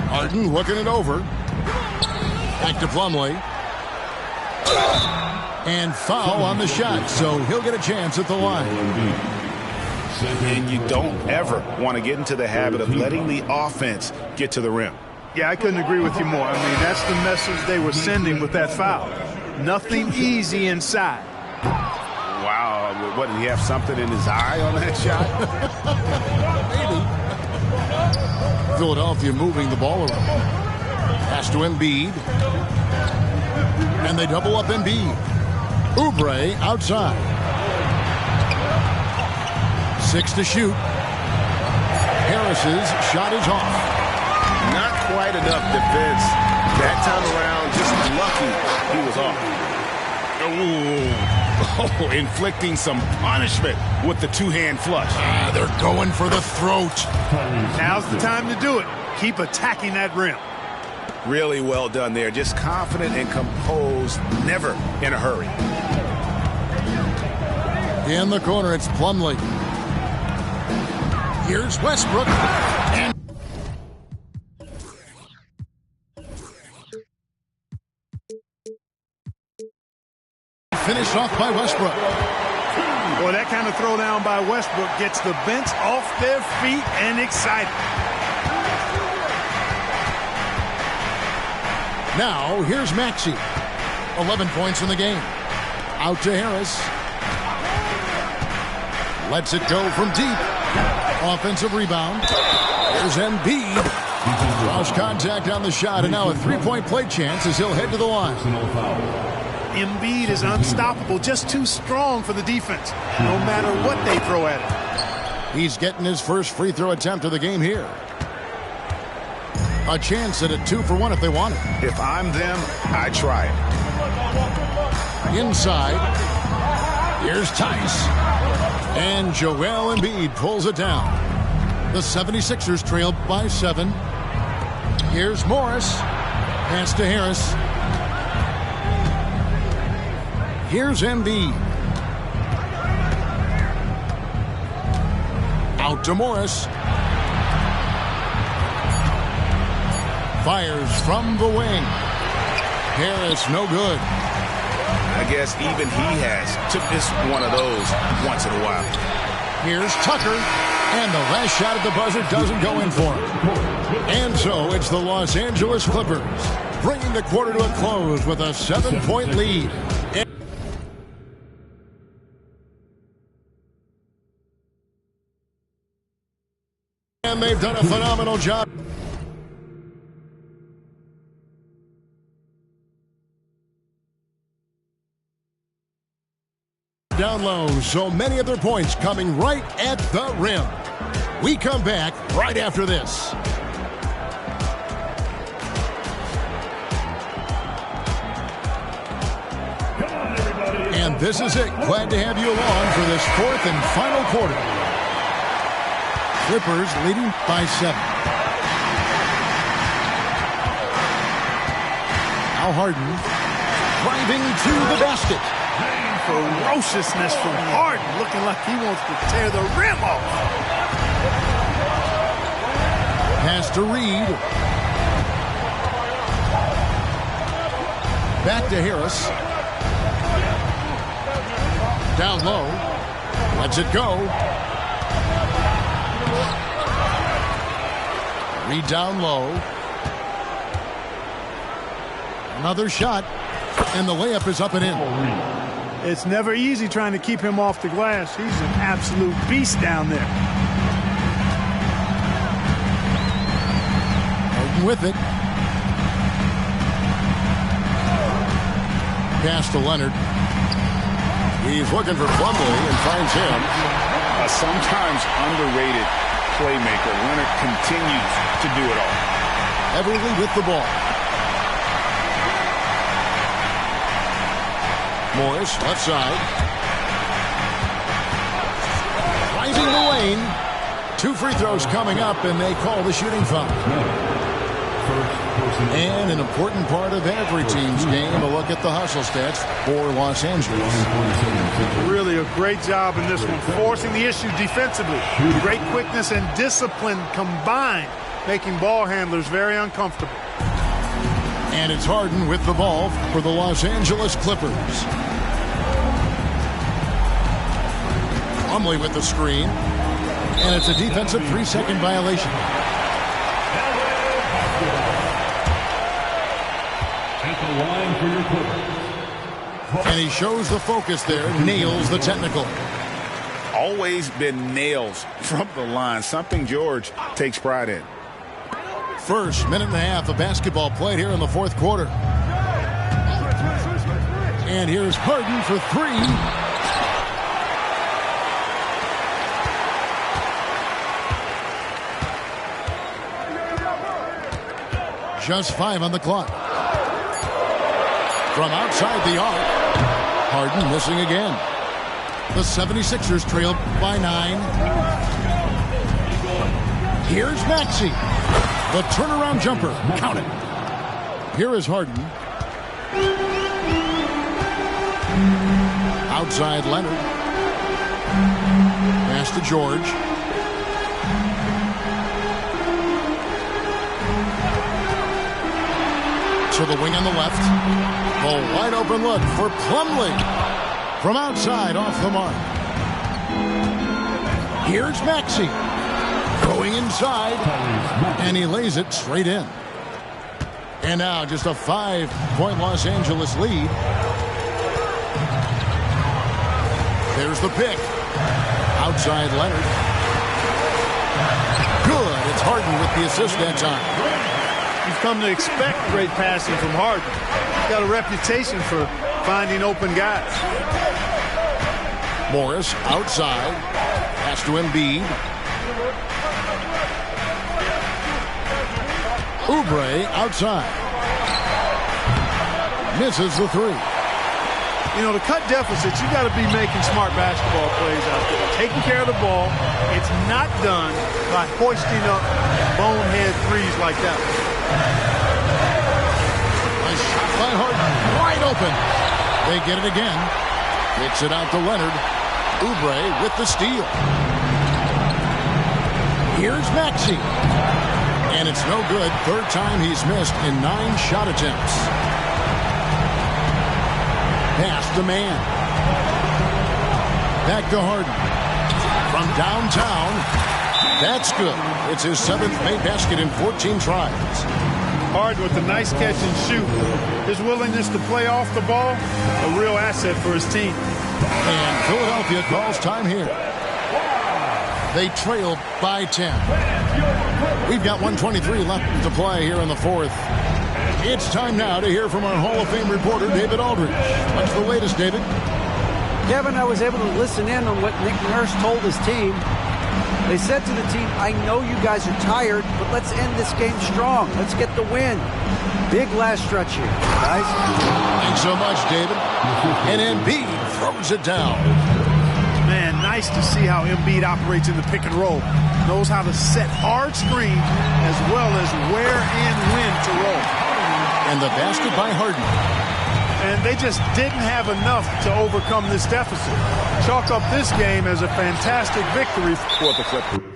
Harden looking it over. Back to Plumlee. And foul on the shot, so he'll get a chance at the line. And you don't ever want to get into the habit of letting the offense get to the rim. Yeah, I couldn't agree with you more. I mean, that's the message they were sending with that foul. Nothing easy inside. Wow, what, did he have something in his eye on that shot? Maybe. Philadelphia moving the ball around. Pass to Embiid. And they double up Embiid. Oubre outside. 6 to shoot. Harris's shot is off. Not quite enough defense. That time around, just lucky he was off. Oh, inflicting some punishment with the two-hand flush. They're going for the throat. Now's the time to do it. Keep attacking that rim. Really well done there. Just confident and composed, never in a hurry. In the corner, it's Plumlee. Here's Westbrook. And finished off by Westbrook. Boy, that kind of throwdown by Westbrook gets the bench off their feet and excited. Now, here's Maxey. 11 points in the game. Out to Harris. Lets it go from deep. Offensive rebound. Here's Embiid. Draws contact on the shot, and now a three-point play chance as he'll head to the line. Embiid is unstoppable, just too strong for the defense, no matter what they throw at him. He's getting his first free throw attempt of the game here. A chance at a 2-for-1 if they want it. If I'm them, I try it. Inside. Here's Tice. And Joel Embiid pulls it down. The 76ers trail by 7. Here's Morris. Pass to Harris. Here's Embiid. Out to Morris. Fires from the wing. Harris, no good. I guess even he has to miss one of those once in a while. Here's Tucker. And the last shot at the buzzer doesn't go in for him. And so it's the Los Angeles Clippers bringing the quarter to a close with a 7-point lead. And they've done a phenomenal job. down low, so many of their points coming right at the rim. We come back right after this. And this is it. Glad to have you along for this fourth and final quarter. Clippers leading by 7. Now Harden driving to the basket. Ferociousness from Harden, looking like he wants to tear the rim off. Pass to Reed. Back to Harris. Down low. Lets it go. Reed down low. Another shot. And the layup is up and in. It's never easy trying to keep him off the glass. He's an absolute beast down there. Harden with it. Pass to Leonard. He's looking for Plumlee and finds him. A sometimes underrated playmaker. Leonard continues to do it all. Everly with the ball. Morris, left side. Rising the lane. 2 free throws coming up, and they call the shooting foul. And an important part of every team's game, a look at the hustle stats for Los Angeles. Really a great job in this one, forcing the issue defensively. Great quickness and discipline combined, making ball handlers very uncomfortable. And it's Harden with the ball for the Los Angeles Clippers. Plumlee with the screen. And it's a defensive 3-second violation. And he shows the focus there, nails the technical. Always been nails from the line, something George takes pride in. First minute and a half of basketball played here in the fourth quarter. And here's Harden for 3. Just 5 on the clock. From outside the arc, Harden missing again. The 76ers trail by 9. Here's Maxey. The turnaround jumper. Count it. Here is Harden. Outside Leonard. Pass to George. To the wing on the left. A wide open look for Plumlee. From outside off the mark. Here's Maxey. Going inside. And he lays it straight in. And now just a 5-point Los Angeles lead. There's the pick. Outside Leonard. Good. It's Harden with the assist that time. You've come to expect great passing from Harden. He's got a reputation for finding open guys. Morris outside. Pass to Embiid. Oubre outside. Misses the 3. You know, to cut deficits, you got to be making smart basketball plays out there. Taking care of the ball. It's not done by hoisting up bonehead threes like that. Nice shot by Harden. Wide open. They get it again. Kicks it out to Leonard. Oubre with the steal. Here's Maxey. And it's no good. Third time he's missed in 9 shot attempts. Pass to Man. Back to Harden. From downtown. That's good. It's his 7th made basket in 14 tries. Harden with a nice catch and shoot. His willingness to play off the ball, a real asset for his team. And Philadelphia calls time here. They trail by 10. We've got 1:23 left to play here in the fourth. It's time now to hear from our Hall of Fame reporter, David Aldridge. What's the latest, David? Kevin, I was able to listen in on what Nick Nurse told his team. They said to the team, I know you guys are tired, but let's end this game strong. Let's get the win. Big last stretch here, guys. Thanks so much, David. And Embiid throws it down. Man, nice to see how Embiid operates in the pick and roll. Knows how to set hard screens as well as where and when to roll. And the basket by Harden. And they just didn't have enough to overcome this deficit. Chalk up this game as a fantastic victory for the Clippers.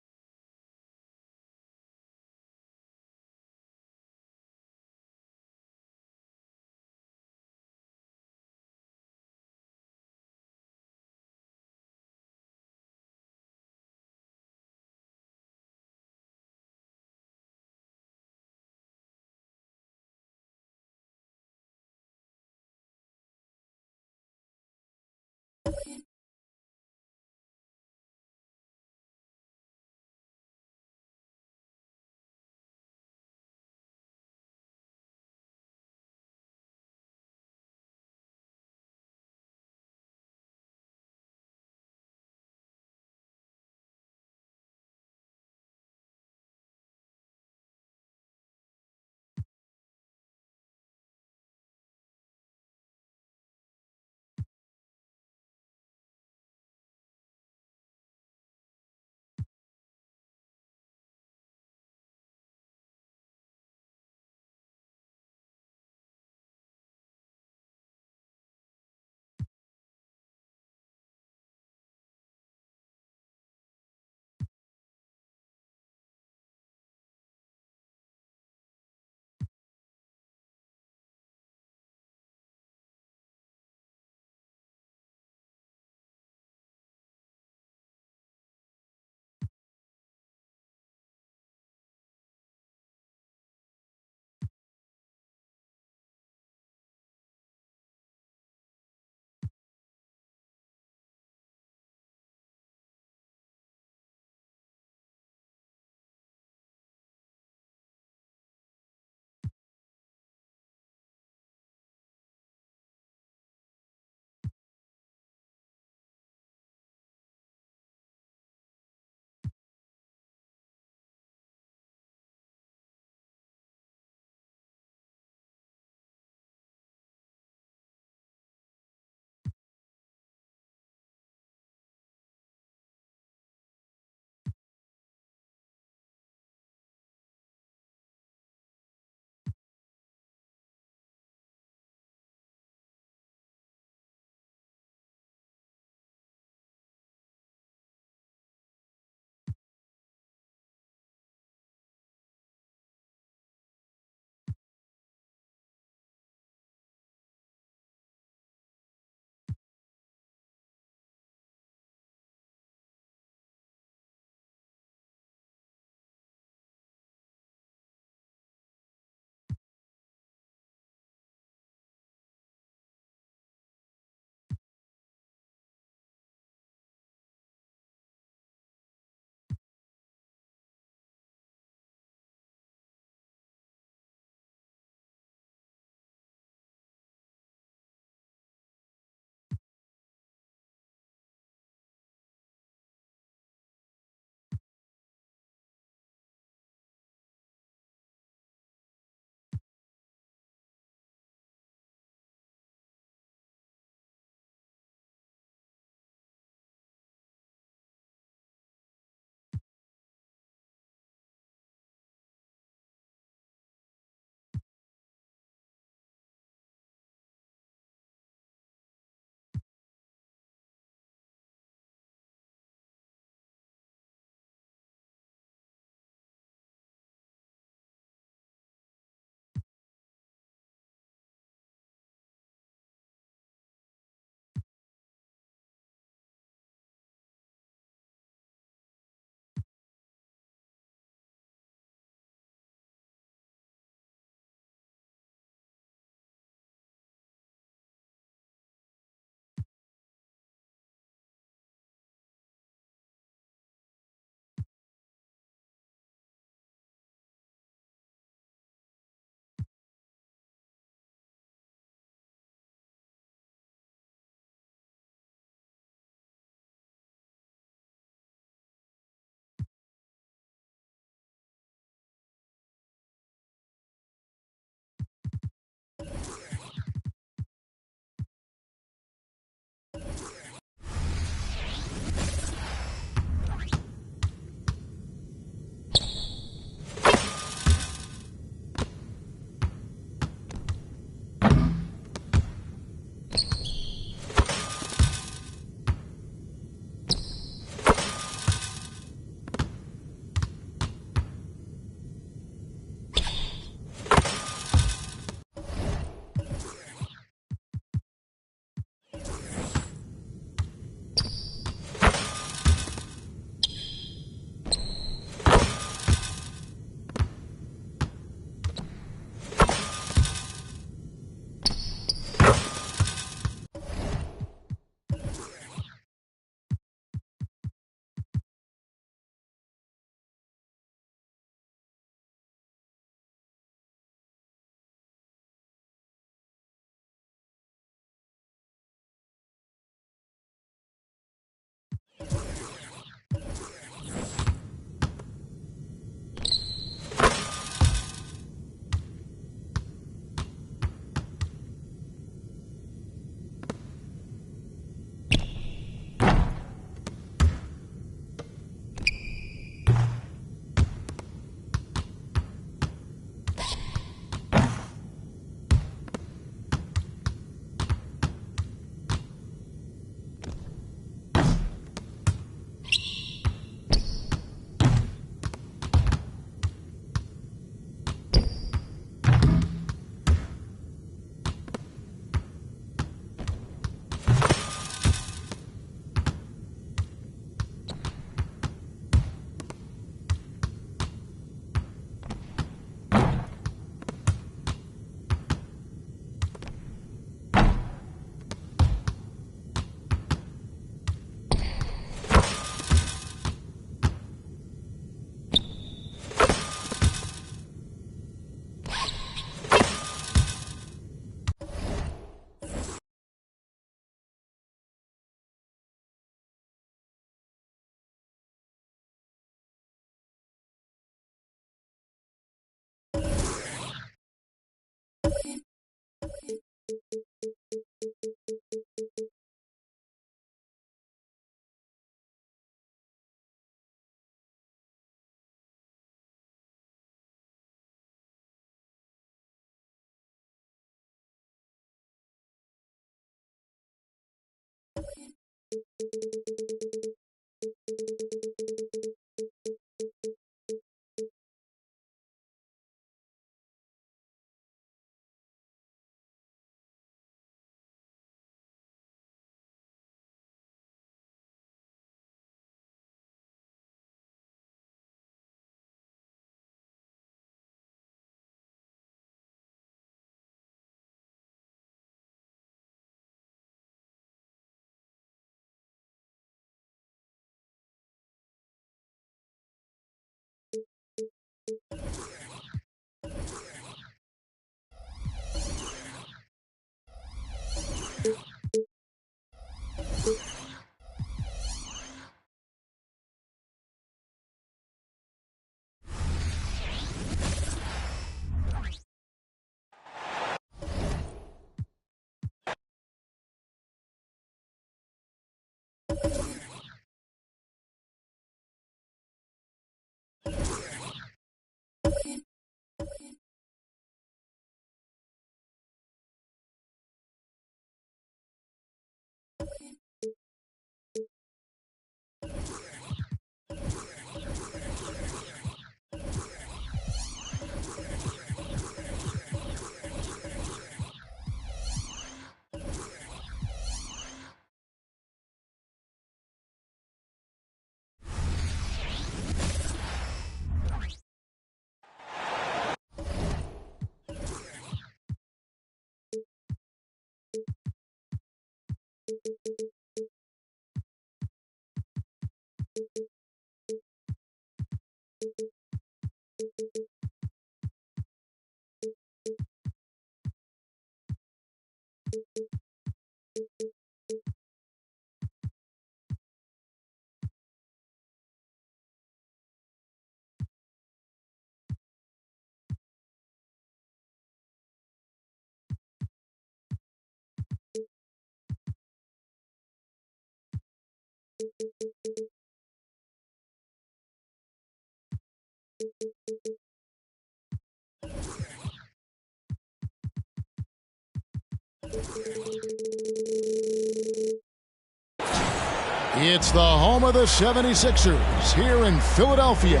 It's the home of the 76ers here in Philadelphia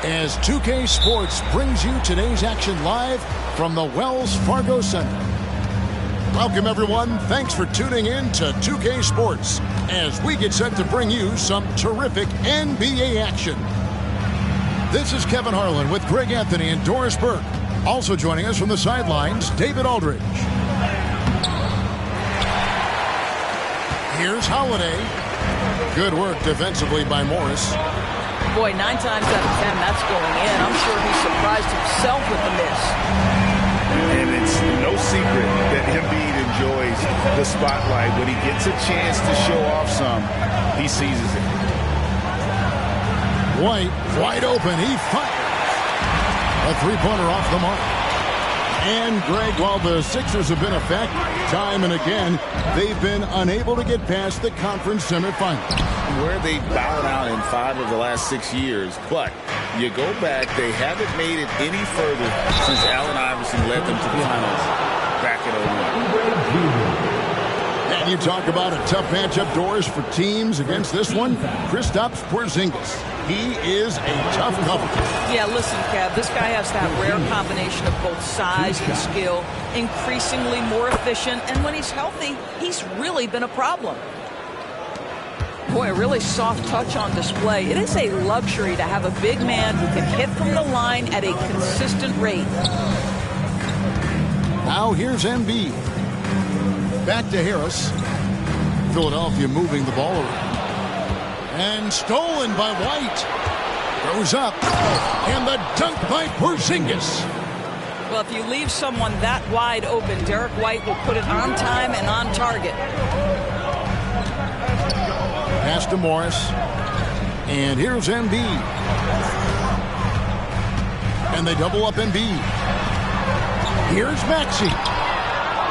as 2K Sports brings you today's action live from the Wells Fargo Center. Welcome, everyone. Thanks for tuning in to 2K Sports as we get set to bring you some terrific NBA action. This is Kevin Harlan with Greg Anthony and Doris Burke. Also joining us from the sidelines, David Aldridge. Here's Holiday. Good work defensively by Morris. Boy, 9 times out of 10, that's going in. I'm sure he surprised himself with the miss. And it's no secret that Embiid enjoys the spotlight. When he gets a chance to show off some, he seizes it. White, wide open, he fires. A three-pointer off the mark. And, Greg, while the Sixers have been a fact time and again, they've been unable to get past the conference semifinals. Where they bowed out in 5 of the last 6 years, but you go back, they haven't made it any further since Allen Iverson led them to the finals back in 01. And you talk about a tough matchup, Doris, for teams against this one. Kristaps Porzingis. He is a tough cover. Yeah, listen, Kev, this guy has that rare combination of both size and skill, increasingly more efficient, and when he's healthy, he's really been a problem. Boy, a really soft touch on display. It is a luxury to have a big man who can hit from the line at a consistent rate. Now here's Embiid. Back to Harris. Philadelphia moving the ball around. And stolen by White. Goes up. And the dunk by Porzingis. Well, if you leave someone that wide open, Derek White will put it on time and on target. Pass to Morris. And here's Embiid. And they double up Embiid. Here's Maxey.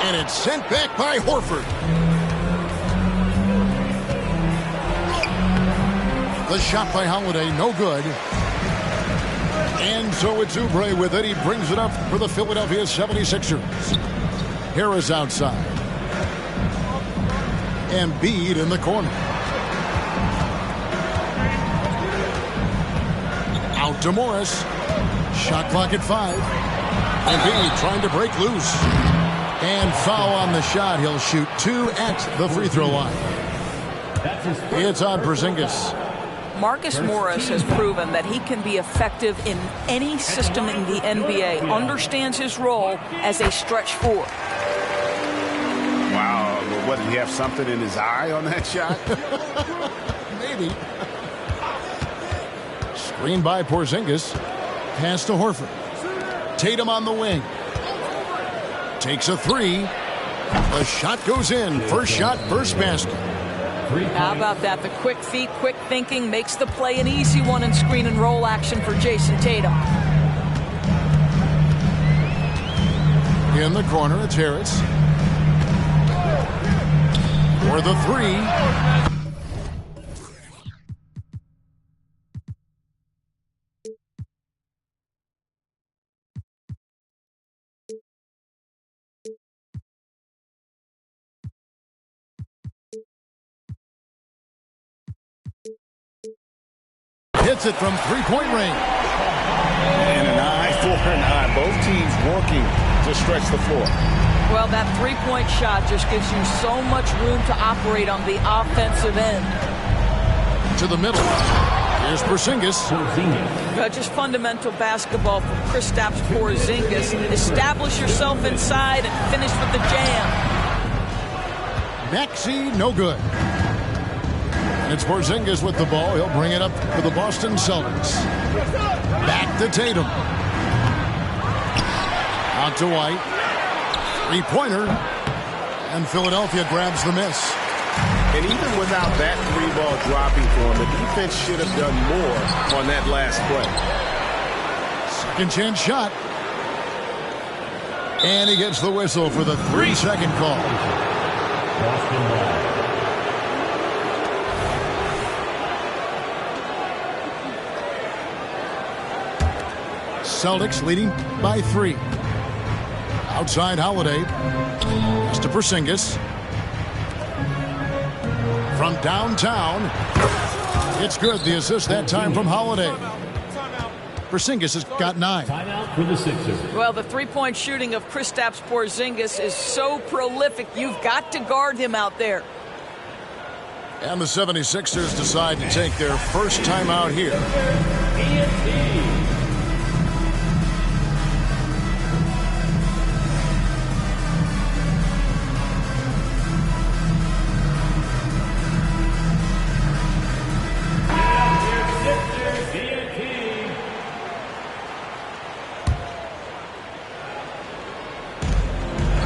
And it's sent back by Horford. The shot by Holiday, no good. And so it's Oubre with it. He brings it up for the Philadelphia 76ers. Harris outside. Embiid in the corner. To Morris. Shot clock at 5. Embiid trying to break loose. And foul on the shot. He'll shoot 2 at the free throw line. It's on Porzingis. Marcus Morris has proven that he can be effective in any system in the NBA, understands his role as a stretch 4. Wow, what, did he have something in his eye on that shot? Maybe. Screen by Porzingis. Pass to Horford. Tatum on the wing. Takes a 3. The shot goes in. First shot, first basket. How about that? The quick feet, quick thinking makes the play an easy one in screen and roll action for Jason Tatum. In the corner, it's Harris. For the 3. Hits it from three-point range. And an eye for an eye. Both teams working to stretch the floor. Well, that three-point shot just gives you so much room to operate on the offensive end. To the middle. Here's Porzingis. Just fundamental basketball from Kristaps Porzingis. Establish yourself inside and finish with the jam. Maxey, no good. It's Porzingis with the ball. He'll bring it up for the Boston Celtics. Back to Tatum. Out to White. Three-pointer. And Philadelphia grabs the miss. And even without that 3-ball dropping for him, the defense should have done more on that last play. Second chance shot. And he gets the whistle for the 3-second call. Celtics leading by 3. Outside Holiday. Pass to Porzingis. From downtown. It's good. The assist that time from Holiday. Porzingis has got 9. Timeout for the Sixers. Well, the three-point shooting of Kristaps Porzingis is so prolific. You've got to guard him out there. And the 76ers decide to take their first timeout here.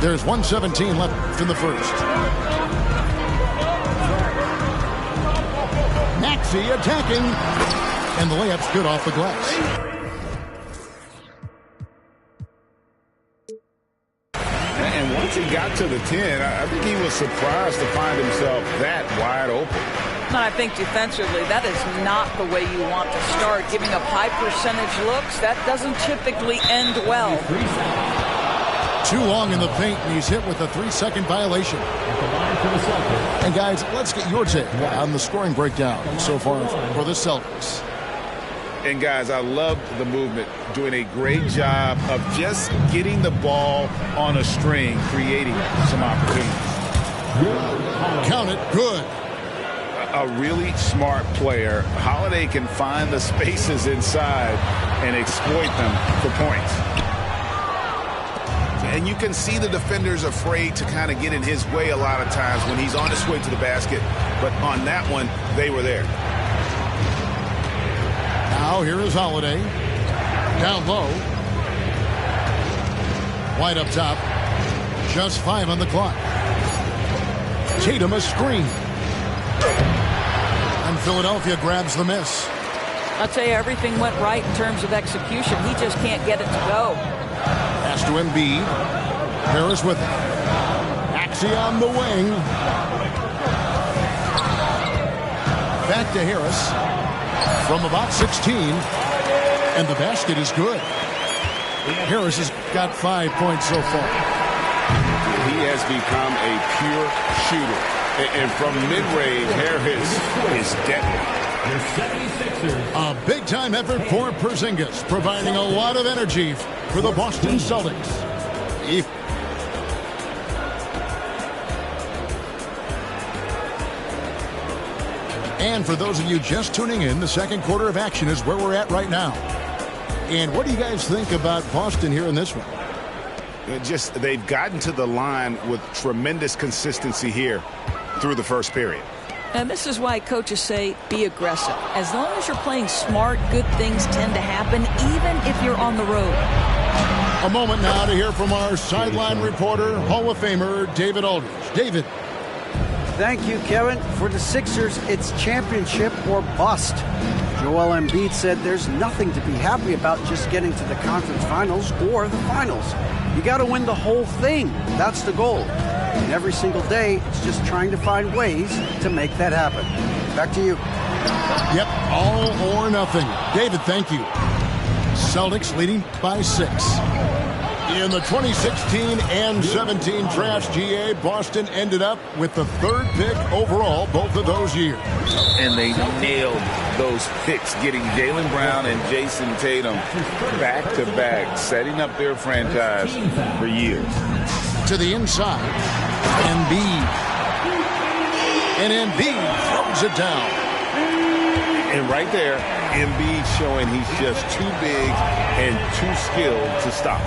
There's 1:17 left in the first. Maxey attacking. And the layup's good off the glass. And once he got to the 10, I think he was surprised to find himself that wide open. And I think defensively, that is not the way you want to start. Giving up high percentage looks, that doesn't typically end well. Too long in the paint, and he's hit with a 3-second violation. And guys, let's get your take on the scoring breakdown so far for the Celtics. And guys, I love the movement, doing a great job of just getting the ball on a string, creating some opportunities. Count it, good. A really smart player. Holiday can find the spaces inside and exploit them for points. And you can see the defenders afraid to kind of get in his way a lot of times when he's on his way to the basket. But on that one, they were there. Now here is Holiday. Down low. White up top. Just 5 on the clock. Tatum a screen. And Philadelphia grabs the miss. I'll tell you, everything went right in terms of execution. He just can't get it to go. Pass to Embiid. Harris with it. Maxey on the wing. Back to Harris. From about 16. And the basket is good. Harris has got 5 points so far. He has become a pure shooter. And from mid-range, Harris is deadly. A big-time effort for Porzingis, providing a lot of energy for the Boston Celtics. And for those of you just tuning in, the second quarter of action is where we're at right now. And what do you guys think about Boston here in this one? They've gotten to the line with tremendous consistency here through the first period. And this is why coaches say be aggressive. As long as you're playing smart, good things tend to happen, even if you're on the road. A moment now to hear from our sideline reporter, Hall of Famer David Aldridge. David. Thank you, Kevin. For the Sixers, it's championship or bust. Joel Embiid said there's nothing to be happy about just getting to the conference finals or the finals. You got to win the whole thing. That's the goal. And every single day, it's just trying to find ways to make that happen. Back to you. Yep, all or nothing. David, thank you. Celtics leading by 6. In the 2016 and 17 drafts, GA, Boston ended up with the 3rd pick overall both of those years. And they nailed those picks, getting Jaylen Brown and Jason Tatum back-to-back, setting up their franchise for years. To the inside, Embiid. And Embiid throws it down. And right there, Embiid showing he's just too big and too skilled to stop.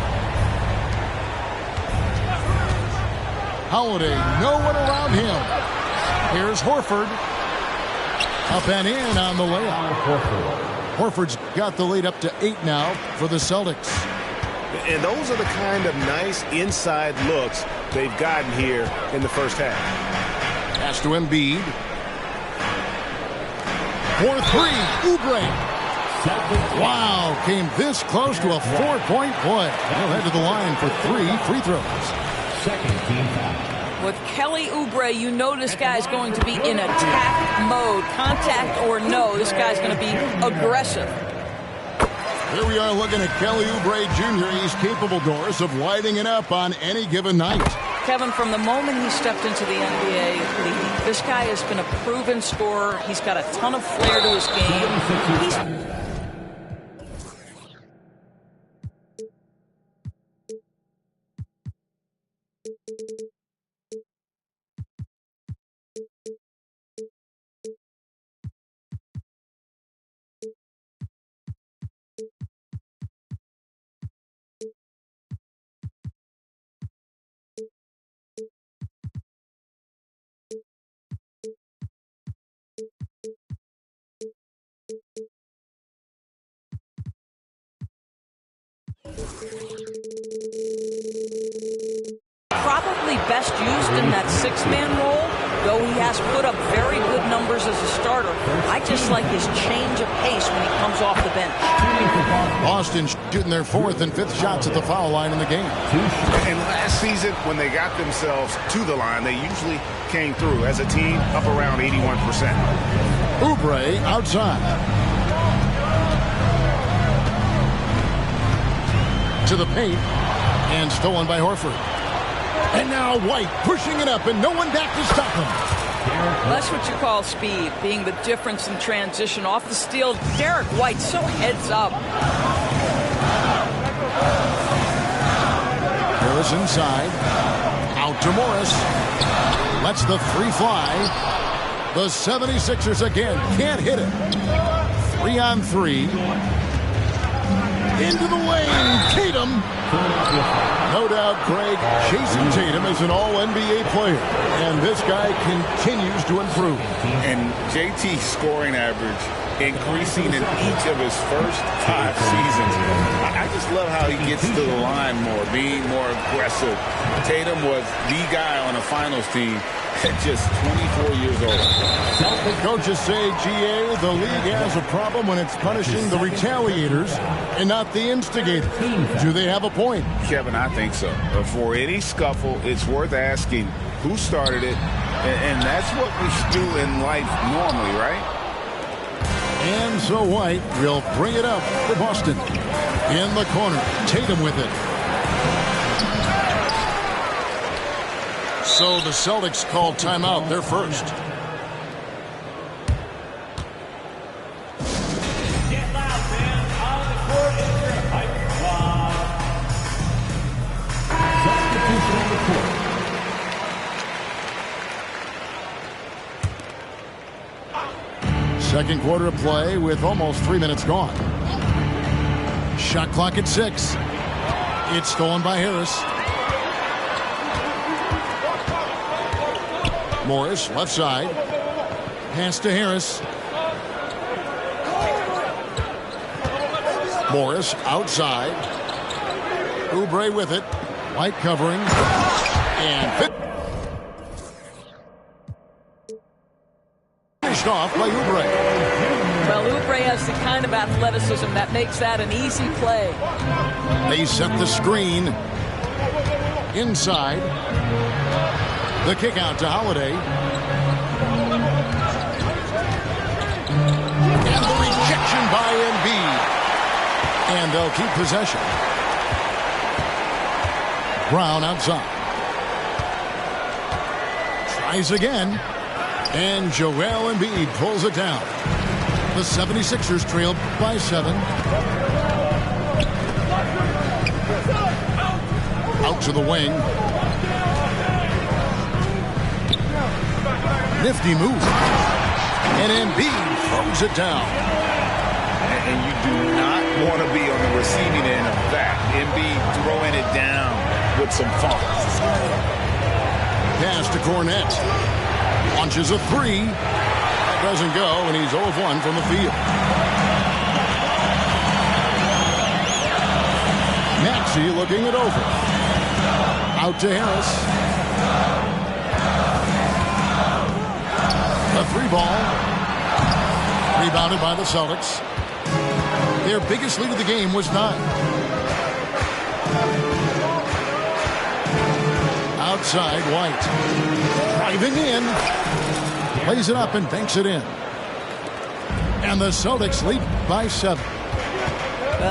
Holiday, no one around him. Here's Horford. Up and in on the layup. Horford's got the lead up to 8 now for the Celtics. And those are the kind of nice inside looks they've gotten here in the first half. Pass to Embiid. For 3, Oubre. Wow, came this close to a 4-point play. He'll head to the line for 3 free throws. With Kelly Oubre, you know this guy's going to be in attack mode. Contact or no, this guy's going to be aggressive. Here we are looking at Kelly Oubre Jr. He's capable, Doris, of lighting it up on any given night. Kevin, from the moment he stepped into the NBA, this guy has been a proven scorer. He's got a ton of flair to his game. Probably best used in that 6-man role, though he has put up very good numbers as a starter. I just like his change of pace when he comes off the bench. Boston shooting their 4th and 5th shots at the foul line in the game. And last season, when they got themselves to the line, they usually came through as a team up around 81%. Oubre outside. To the paint, and stolen by Horford. And now White pushing it up, and no one back to stop him. That's what you call speed, being the difference in transition. Off the steal, Derek White so heads up. Harris inside. Out to Morris. Lets the 3 fly. The 76ers again can't hit it. 3-on-3. Into the lane, Tatum. No doubt, Craig, Jason Tatum is an all-NBA player, and this guy continues to improve. And JT's scoring average increasing in each of his first 5 seasons. I just love how he gets to the line more, being more aggressive. Tatum was the guy on a finals team at just 24 years old. Coaches say, GA, the league has a problem when it's punishing the retaliators and not the instigators. Do they have a point? Kevin, I think so. For any scuffle, it's worth asking who started it, and that's what we should do in life normally, right? And so White will bring it up for Boston. In the corner, Tatum with it. So the Celtics called timeout, their first. Second quarter of play with almost 3 minutes gone. Shot clock at 6. It's stolen by Harris. Morris, left side. Pass to Harris. Morris outside. Oubre with it. White covering. And finished off by Oubre. Well, Oubre has the kind of athleticism that makes that an easy play. They set the screen. Inside. The kick out to Holiday. And the rejection by Embiid. And they'll keep possession. Brown outside. Tries again. And Joel Embiid pulls it down. The 76ers trail by 7. Out to the wing. Nifty move. And Embiid throws it down. And you do not want to be on the receiving end of that. Embiid throwing it down with some funk. Pass to Cornette. Launches a 3. That doesn't go, and he's 0 of 1 from the field. Maxey looking it over. Out to Harris. A 3 ball. Rebounded by the Celtics. Their biggest lead of the game was 9. Outside, White. Driving in. Plays it up and banks it in. And the Celtics lead by 7.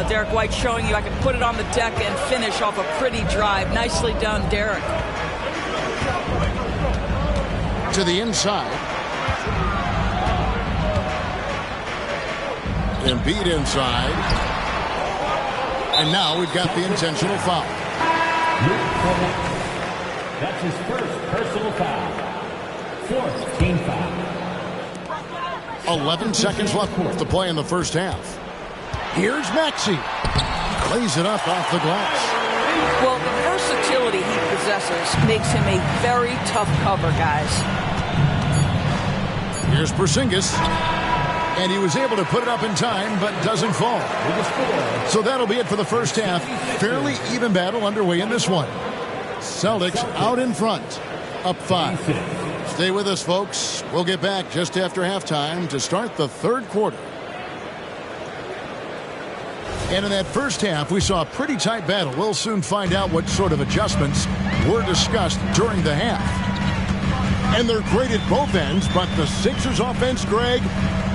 Derek White showing you I can put it on the deck and finish off a pretty drive. Nicely done, Derek. To the inside. Embiid inside. And now we've got the intentional foul. That's his first personal foul. 4th team foul. 11 seconds left to play in the first half. Here's Maxey. Lays it up off the glass. Well, the versatility he possesses makes him a very tough cover, guys. Here's Porzingis. And he was able to put it up in time, but doesn't fall. So that'll be it for the first half. Fairly even battle underway in this one. Celtics out in front, up 5. Stay with us, folks. We'll get back just after halftime to start the third quarter. And in that first half, we saw a pretty tight battle. We'll soon find out what sort of adjustments were discussed during the half. And they're great at both ends, but the Sixers offense, Greg,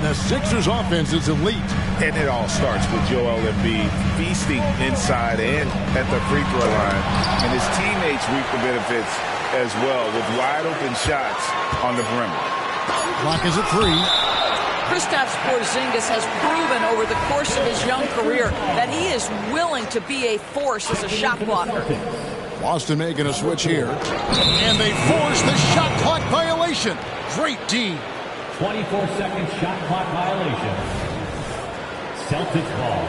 the Sixers offense is elite. And it all starts with Joel Embiid feasting inside and at the free throw line. And his teammates reap the benefits as well with wide open shots on the perimeter. Clock is at 3. Kristaps Porzingis has proven over the course of his young career that he is willing to be a force as a shot blocker. Boston making a switch here. And they force the shot clock violation. Great D. 24-second shot clock violation. Celtics ball.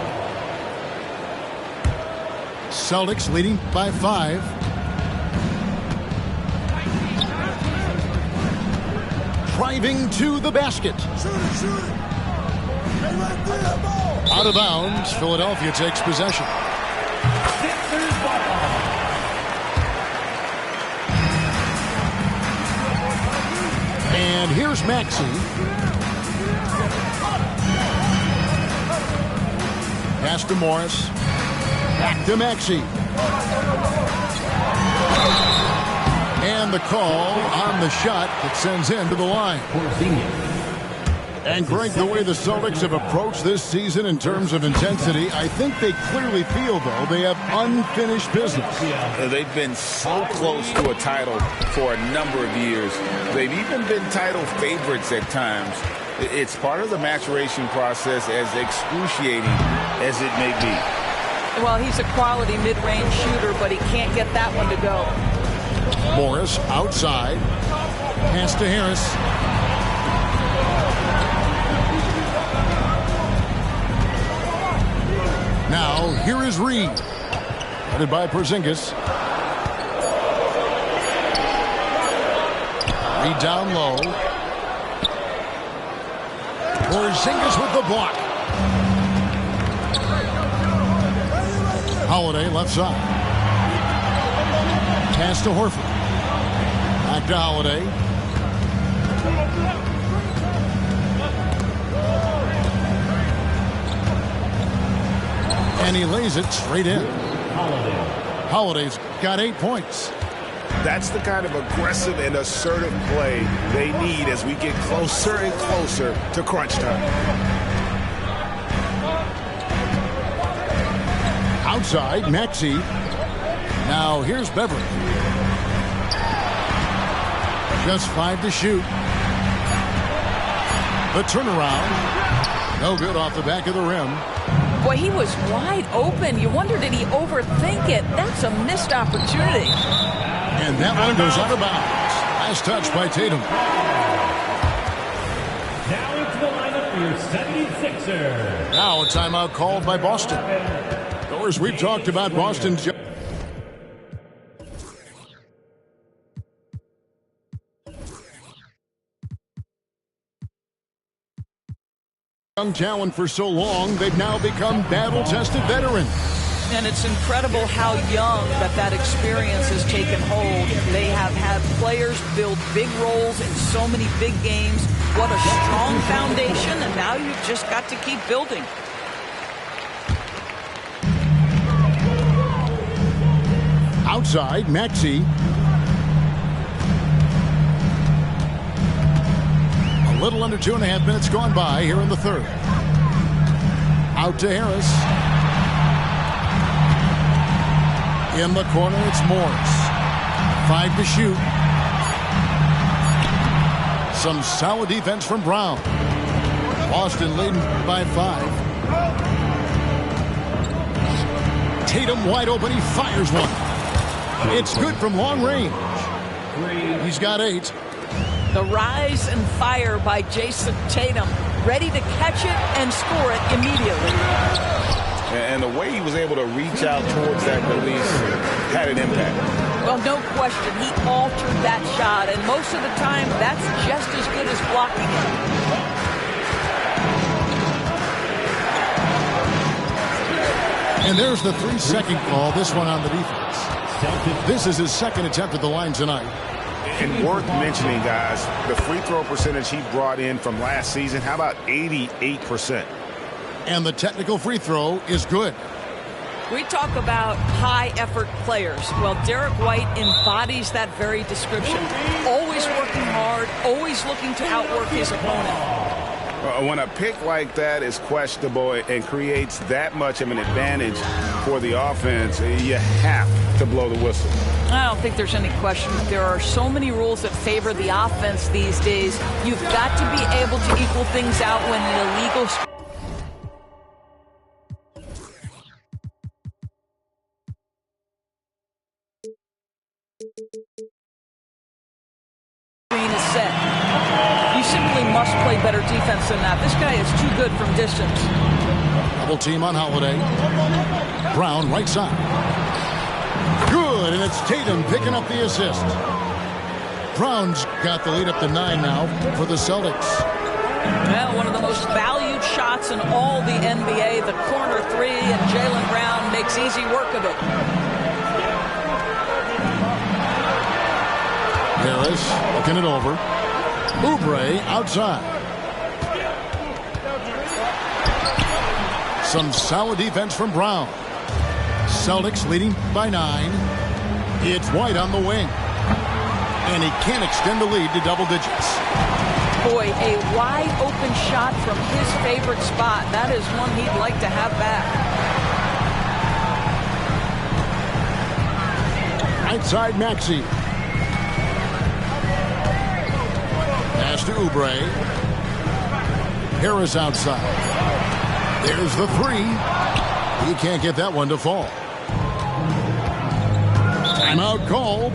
Celtics leading by 5. Driving to the basket. Out of bounds. Philadelphia takes possession. And here's Maxey. Pass to Morris. Back to Maxey. And the call on the shot that sends him to the line. And Greg, the way the Celtics have approached this season in terms of intensity, I think they clearly feel, though, they have unfinished business. They've been so close to a title for a number of years. They've even been title favorites at times. It's part of the maturation process, as excruciating as it may be. Well, he's a quality mid-range shooter, but he can't get that one to go. Morris outside. Pass to Harris. Now, here is Reed. Headed by Porzingis. Reed down low. Porzingis with the block. Holiday left side. Pass to Horford. Back to Holiday. And he lays it straight in. Holiday's got 8 points. That's the kind of aggressive and assertive play they need as we get closer and closer to crunch time. Outside, Maxey. Now here's Beverly. Just 5 to shoot. The turnaround. No good off the back of the rim. Boy, he was wide open. You wonder, did he overthink it? That's a missed opportunity. And that one goes out of bounds. Last touch by Tatum. Now into the lineup for your 76ers. Now a timeout called by Boston. Of course, we've talked about Boston's young talent for so long, they've now become battle-tested veterans. And it's incredible how young that experience has taken hold. They have had players build big roles in so many big games. What a strong foundation, and now you've just got to keep building. Outside, Maxey. A little under 2.5 minutes gone by here in the third. Out to Harris. In the corner, it's Morris. 5 to shoot. Some solid defense from Brown. Boston leading by 5. Tatum wide open. He fires one. It's good from long range. He's got 8. The rise and fire by Jason Tatum. Ready to catch it and score it immediately. And the way he was able to reach out towards that release had an impact. Well, no question. He altered that shot, and most of the time, that's just as good as blocking it. And there's the 3-second call, this one on the defense. This is his second attempt at the line tonight. And worth mentioning, guys, the free throw percentage he brought in from last season, how about 88%? And the technical free throw is good. We talk about high-effort players. Well, Derek White embodies that very description. Always working hard, always looking to outwork his opponent. When a pick like that is questionable and creates that much of an advantage for the offense, you have to blow the whistle. I don't think there's any question. There are so many rules that favor the offense these days. You've got to be able to equal things out when an illegal screen is set. You simply must play better defense than that. This guy is too good from distance. Double team on Holiday. Brown right side. Good, and it's Tatum picking up the assist. Brown's got the lead up to 9 now for the Celtics. Well, one of the most valued shots in all the NBA, the corner 3, and Jaylen Brown makes easy work of it. Harris looking it over. Oubre outside. Some solid defense from Brown. Celtics leading by 9. It's White on the wing. And he can't extend the lead to double digits. Boy, a wide open shot from his favorite spot. That is one he'd like to have back. Outside Maxey. Pass to Oubre. Harris outside. There's the 3. He can't get that one to fall. Timeout called.